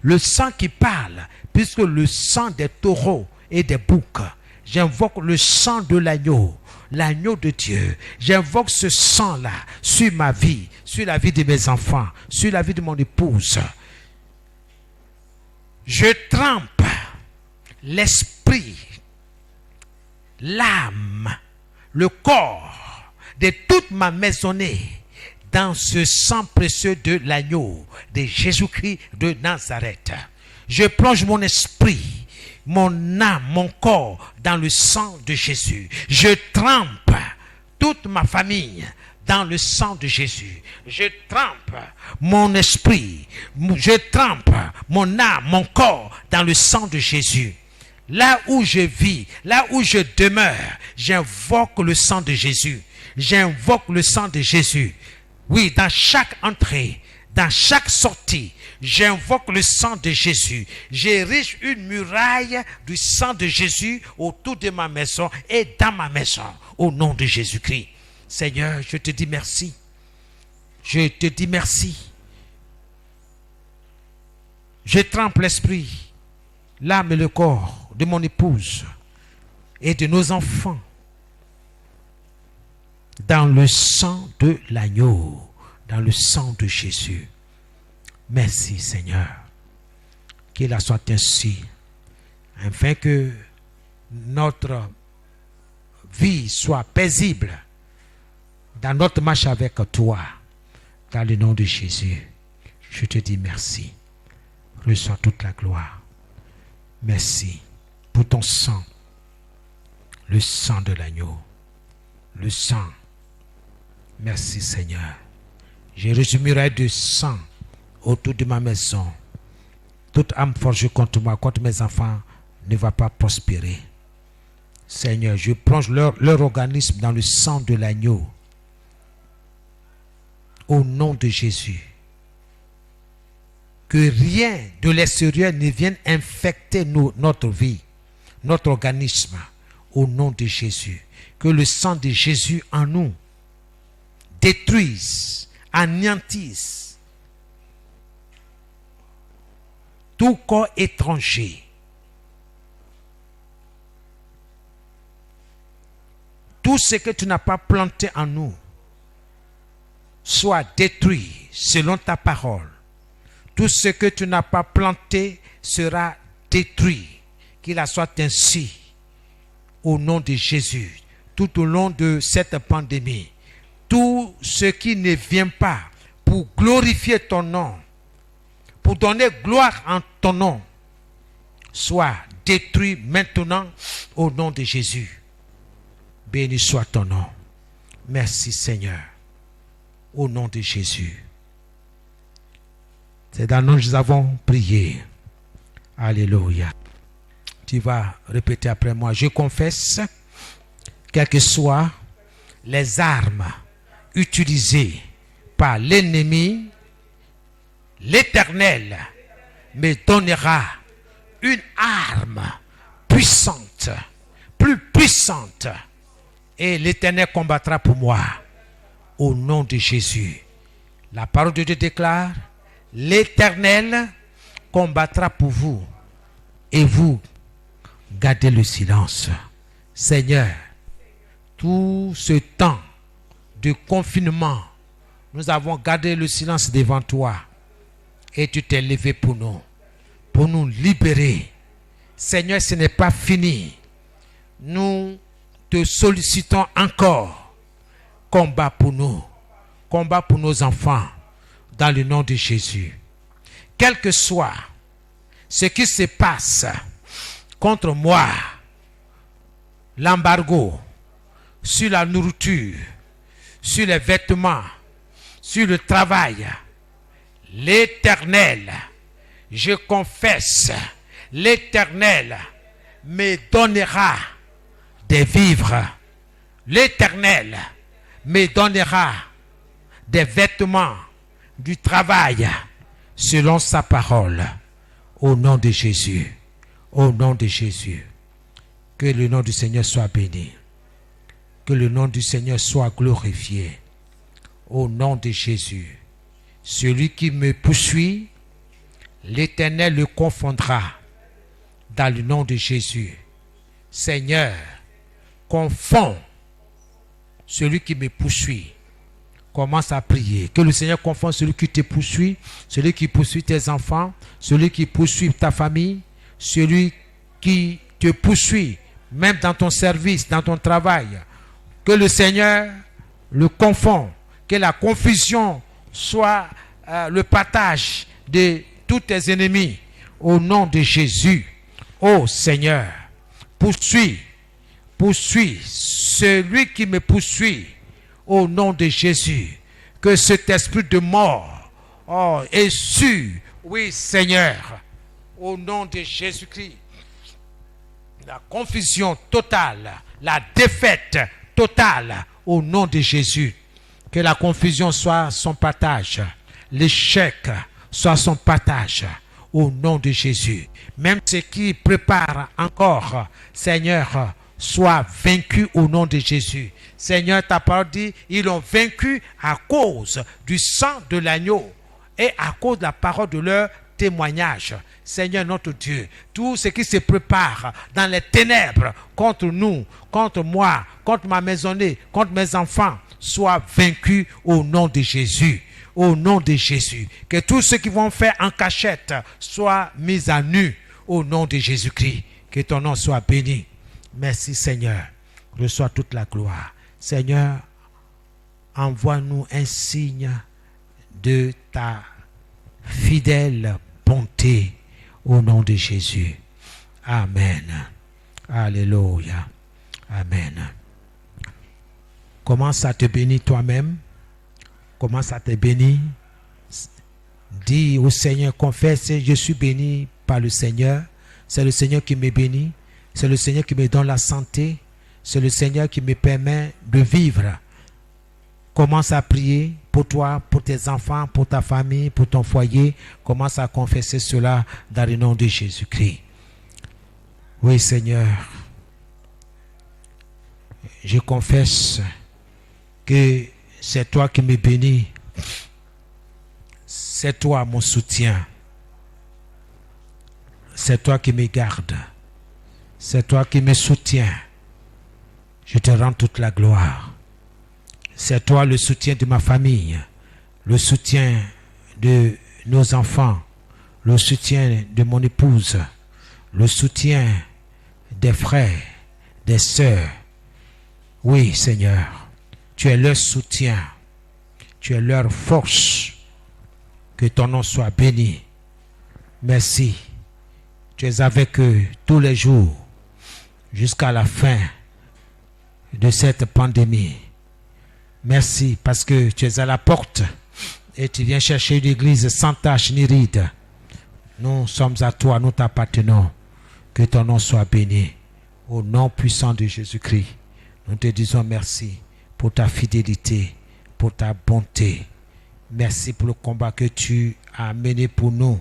le sang qui parle, plus que le sang des taureaux et des boucs. J'invoque le sang de l'agneau, l'agneau de Dieu. J'invoque ce sang-là sur ma vie, sur la vie de mes enfants, sur la vie de mon épouse. Je trempe l'esprit, l'âme, le corps de toute ma maisonnée dans ce sang précieux de l'agneau de Jésus-Christ de Nazareth. Je plonge mon esprit, mon âme, mon corps dans le sang de Jésus. Je trempe toute ma famille dans le sang de Jésus. Je trempe mon esprit, je trempe mon âme, mon corps dans le sang de Jésus. Là où je vis, là où je demeure, j'invoque le sang de Jésus. J'invoque le sang de Jésus. Oui, dans chaque entrée, dans chaque sortie, j'invoque le sang de Jésus. J'érige une muraille du sang de Jésus autour de ma maison et dans ma maison, au nom de Jésus-Christ. Seigneur, je te dis merci. Je te dis merci. Je trempe l'esprit, l'âme et le corps de mon épouse et de nos enfants dans le sang de l'agneau, dans le sang de Jésus. Merci Seigneur. Qu'il en soit ainsi, afin que notre vie soit paisible dans notre marche avec toi. Dans le nom de Jésus, je te dis merci. Reçois toute la gloire. Merci pour ton sang, le sang de l'agneau, le sang. Merci Seigneur. J'ai reçu muraille de sang autour de ma maison. Toute âme forgée contre moi, contre mes enfants, ne va pas prospérer. Seigneur, je plonge leur organisme dans le sang de l'agneau. Au nom de Jésus. Que rien de l'extérieur ne vienne infecter notre vie, notre organisme. Au nom de Jésus. Que le sang de Jésus en nous détruise, anéantisse tout corps étranger. Tout ce que tu n'as pas planté en nous soit détruit selon ta parole. Tout ce que tu n'as pas planté sera détruit. Qu'il en soit ainsi au nom de Jésus. Tout au long de cette pandémie, tout ce qui ne vient pas pour glorifier ton nom, pour donner gloire en ton nom, soit détruit maintenant au nom de Jésus. Béni soit ton nom. Merci Seigneur. Au nom de Jésus. C'est dans nous que nous avons prié. Alléluia. Tu vas répéter après moi. Je confesse, quelles que soient les armes utilisées par l'ennemi, l'Éternel me donnera une arme puissante, plus puissante, et l'Éternel combattra pour moi. Au nom de Jésus. La parole de Dieu déclare, l'Éternel combattra pour vous, et vous gardez le silence. Seigneur, tout ce temps de confinement, nous avons gardé le silence devant toi. Et tu t'es levé pour nous libérer. Seigneur, ce n'est pas fini. Nous te sollicitons encore. Combat pour nous. Combat pour nos enfants. Dans le nom de Jésus. Quel que soit ce qui se passe contre moi, l'embargo sur la nourriture, sur les vêtements, sur le travail, l'Éternel, je confesse, l'Éternel me donnera des vivres. L'Éternel me donnera des vêtements, du travail, selon sa parole. Au nom de Jésus. Au nom de Jésus. Que le nom du Seigneur soit béni. Que le nom du Seigneur soit glorifié. Au nom de Jésus. Celui qui me poursuit, l'Éternel le confondra. Dans le nom de Jésus. Seigneur, confonds celui qui me poursuit. Commence à prier. Que le Seigneur confonde celui qui te poursuit, celui qui poursuit tes enfants, celui qui poursuit ta famille, celui qui te poursuit, même dans ton service, dans ton travail. Que le Seigneur le confonde. Que la confusion soit le partage de tous tes ennemis. Au nom de Jésus. Ô Seigneur, poursuis celui qui me poursuit. Au nom de Jésus, que cet esprit de mort est sûr. Oui, Seigneur, au nom de Jésus-Christ, la confusion totale, la défaite totale, au nom de Jésus, que la confusion soit son partage, l'échec soit son partage, au nom de Jésus. Même ce qui prépare encore, Seigneur, soit vaincu au nom de Jésus. Seigneur, ta parole dit, ils l'ont vaincu à cause du sang de l'agneau et à cause de la parole de leur témoignage. Seigneur notre Dieu, tout ce qui se prépare dans les ténèbres contre nous, contre moi, contre ma maisonnée, contre mes enfants, soit vaincu au nom de Jésus. Au nom de Jésus. Que tous ceux qui vont faire en cachette soient mis à nu au nom de Jésus-Christ. Que ton nom soit béni. Merci Seigneur. Reçois toute la gloire. Seigneur, envoie-nous un signe de ta fidèle bonté au nom de Jésus. Amen. Alléluia. Amen. Commence à te bénir toi-même. Commence à te bénir. Dis au Seigneur, confesse, je suis béni par le Seigneur. C'est le Seigneur qui me bénit. C'est le Seigneur qui me donne la santé. C'est le Seigneur qui me permet de vivre. Commence à prier pour toi, pour tes enfants, pour ta famille, pour ton foyer. Commence à confesser cela dans le nom de Jésus-Christ. Oui, Seigneur. Je confesse que c'est toi qui me bénis. C'est toi mon soutien. C'est toi qui me garde. C'est toi qui me soutiens. Je te rends toute la gloire. C'est toi le soutien de ma famille, le soutien de nos enfants, le soutien de mon épouse, le soutien des frères, des sœurs. Oui, Seigneur, tu es leur soutien, tu es leur force. Que ton nom soit béni. Merci. Tu es avec eux tous les jours jusqu'à la fin de cette pandémie. Merci parce que tu es à la porte et tu viens chercher une église sans tache ni ride. Nous sommes à toi, nous t'appartenons. Que ton nom soit béni. Au nom puissant de Jésus-Christ, nous te disons merci pour ta fidélité, pour ta bonté. Merci pour le combat que tu as mené pour nous.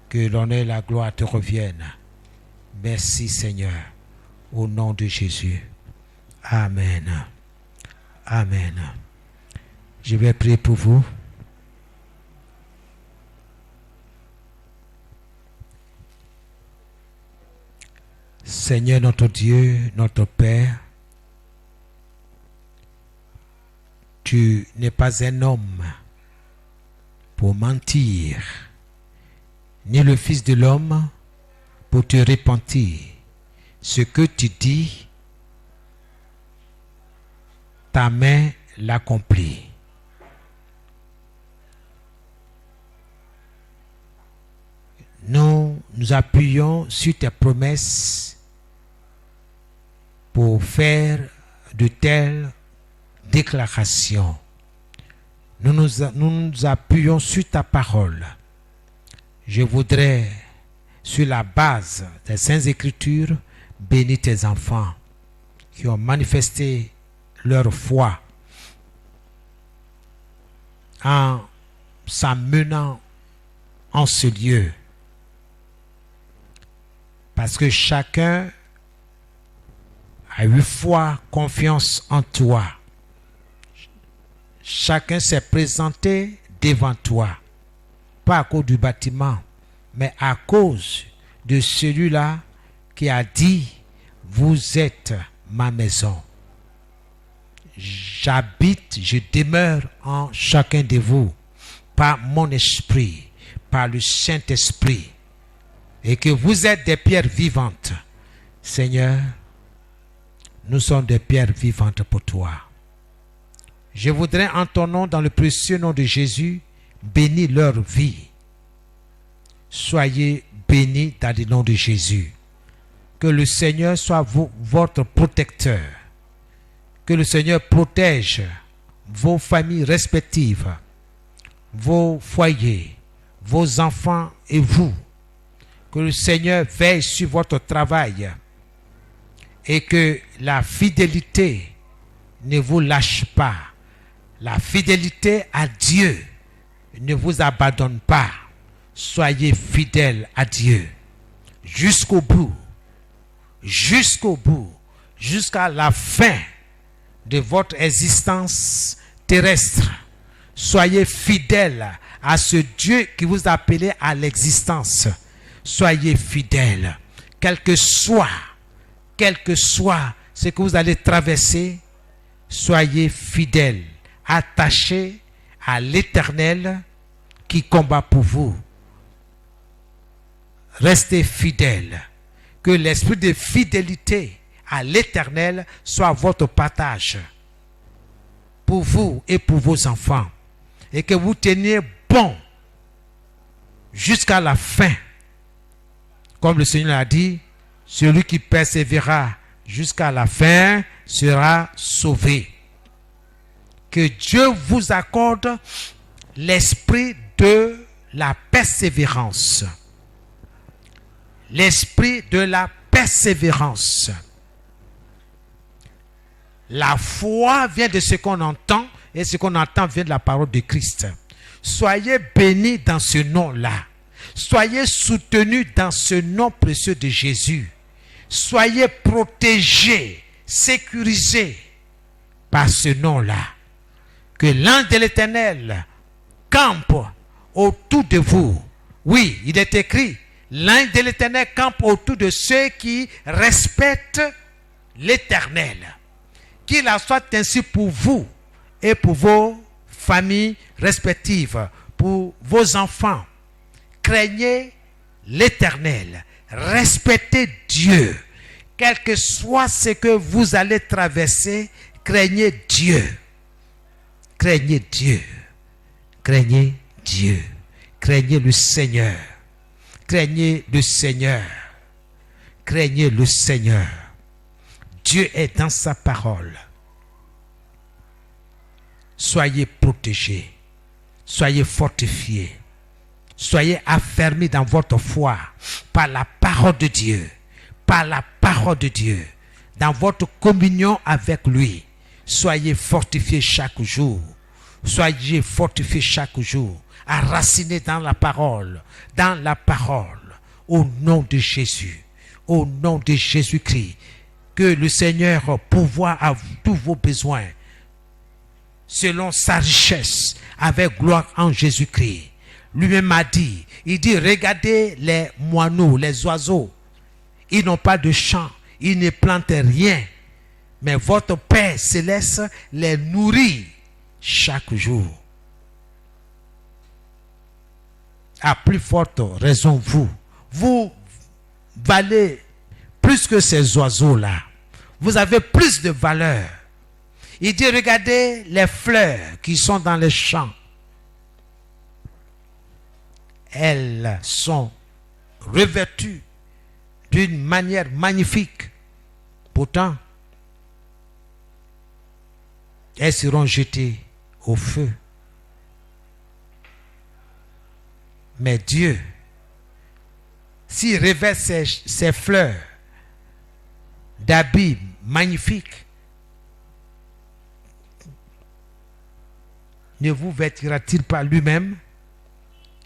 Que l'honneur et la gloire te reviennent. Merci Seigneur. Au nom de Jésus. Amen. Amen. Je vais prier pour vous. Seigneur notre Dieu, notre Père, tu n'es pas un homme pour mentir, ni le Fils de l'homme pour te repentir. Ce que tu dis, ta main l'accomplit. Nous nous appuyons sur tes promesses pour faire de telles déclarations. Nous nous appuyons sur ta parole. Je voudrais, sur la base des Saintes Écritures, bénir tes enfants qui ont manifesté leur foi en s'amenant en ce lieu. Parce que chacun a eu foi, confiance en toi. Chacun s'est présenté devant toi. Pas à cause du bâtiment, mais à cause de celui-là qui a dit, vous êtes ma maison. J'habite, je demeure en chacun de vous, par mon esprit, par le Saint-Esprit. Et que vous êtes des pierres vivantes. Seigneur, nous sommes des pierres vivantes pour toi. Je voudrais en ton nom, dans le précieux nom de Jésus, bénir leur vie. Soyez bénis dans le nom de Jésus. Que le Seigneur soit votre protecteur. Que le Seigneur protège vos familles respectives, vos foyers, vos enfants et vous. Que le Seigneur veille sur votre travail et que la fidélité ne vous lâche pas. La fidélité à Dieu ne vous abandonne pas. Soyez fidèles à Dieu jusqu'au bout, jusqu'à la fin de votre existence terrestre. Soyez fidèles à ce Dieu qui vous a appelé à l'existence. Soyez fidèles, quel que soit ce que vous allez traverser, soyez fidèles, attachés à l'Éternel qui combat pour vous. Restez fidèles, que l'esprit de fidélité à l'Éternel soit votre partage pour vous et pour vos enfants, et que vous teniez bon jusqu'à la fin. Comme le Seigneur a dit, celui qui persévérera jusqu'à la fin sera sauvé. Que Dieu vous accorde l'esprit de la persévérance. L'esprit de la persévérance. La foi vient de ce qu'on entend et ce qu'on entend vient de la parole de Christ. Soyez bénis dans ce nom-là. Soyez soutenus dans ce nom précieux de Jésus. Soyez protégés, sécurisés par ce nom-là. Que l'ange de l'Éternel campe autour de vous. Oui, il est écrit, l'ange de l'Éternel campe autour de ceux qui respectent l'Éternel. Qu'il en soit ainsi pour vous et pour vos familles respectives, pour vos enfants. Craignez l'Éternel. Respectez Dieu. Quel que soit ce que vous allez traverser, craignez Dieu. Craignez Dieu. Craignez Dieu. Craignez le Seigneur. Craignez le Seigneur. Craignez le Seigneur. Dieu est dans sa parole. Soyez protégés. Soyez fortifiés. Soyez affermis dans votre foi par la parole de Dieu. Par la parole de Dieu. Dans votre communion avec lui. Soyez fortifiés chaque jour. Soyez fortifiés chaque jour. Enracinés dans la parole. Dans la parole. Au nom de Jésus. Au nom de Jésus-Christ. Que le Seigneur pourvoie à tous vos besoins. Selon sa richesse. Avec gloire en Jésus-Christ. Lui-même a dit. Il dit, regardez les moineaux, les oiseaux. Ils n'ont pas de champ. Ils ne plantent rien. Mais votre Père céleste les nourrit chaque jour. À plus forte raison, vous valez plus que ces oiseaux-là. Vous avez plus de valeur. Il dit, regardez les fleurs qui sont dans les champs. Elles sont revêtues d'une manière magnifique. Pourtant, elles seront jetées au feu. Mais Dieu, s'il revêt ses fleurs d'habits magnifiques, ne vous vêtira-t-il pas lui-même?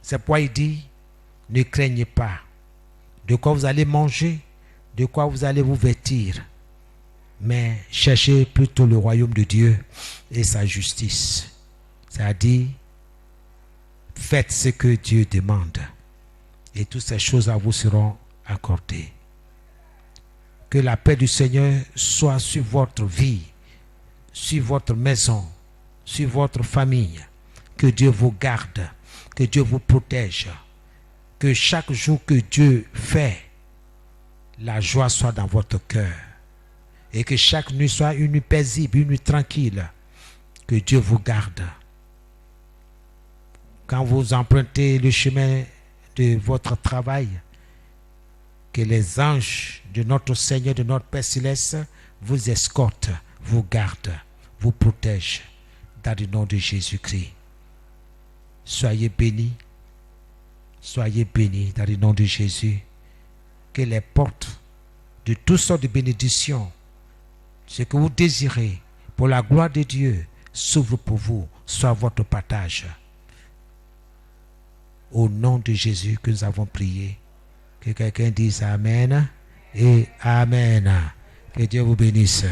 C'est pourquoi il dit, ne craignez pas de quoi vous allez manger, de quoi vous allez vous vêtir. Mais cherchez plutôt le royaume de Dieu et sa justice. C'est-à-dire, faites ce que Dieu demande. Et toutes ces choses à vous seront accordées. Que la paix du Seigneur soit sur votre vie, sur votre maison, sur votre famille. Que Dieu vous garde, que Dieu vous protège. Que chaque jour que Dieu fait, la joie soit dans votre cœur. Et que chaque nuit soit une nuit paisible, une nuit tranquille. Que Dieu vous garde. Quand vous empruntez le chemin de votre travail, que les anges de notre Seigneur, de notre Père Céleste, vous escortent, vous gardent, vous protègent. Dans le nom de Jésus-Christ. Soyez bénis. Soyez bénis dans le nom de Jésus. Que les portes de toutes sortes de bénédictions, ce que vous désirez pour la gloire de Dieu, s'ouvrent pour vous, soit votre partage. Au nom de Jésus que nous avons prié. Que quelqu'un dise Amen et Amen. Que Dieu vous bénisse.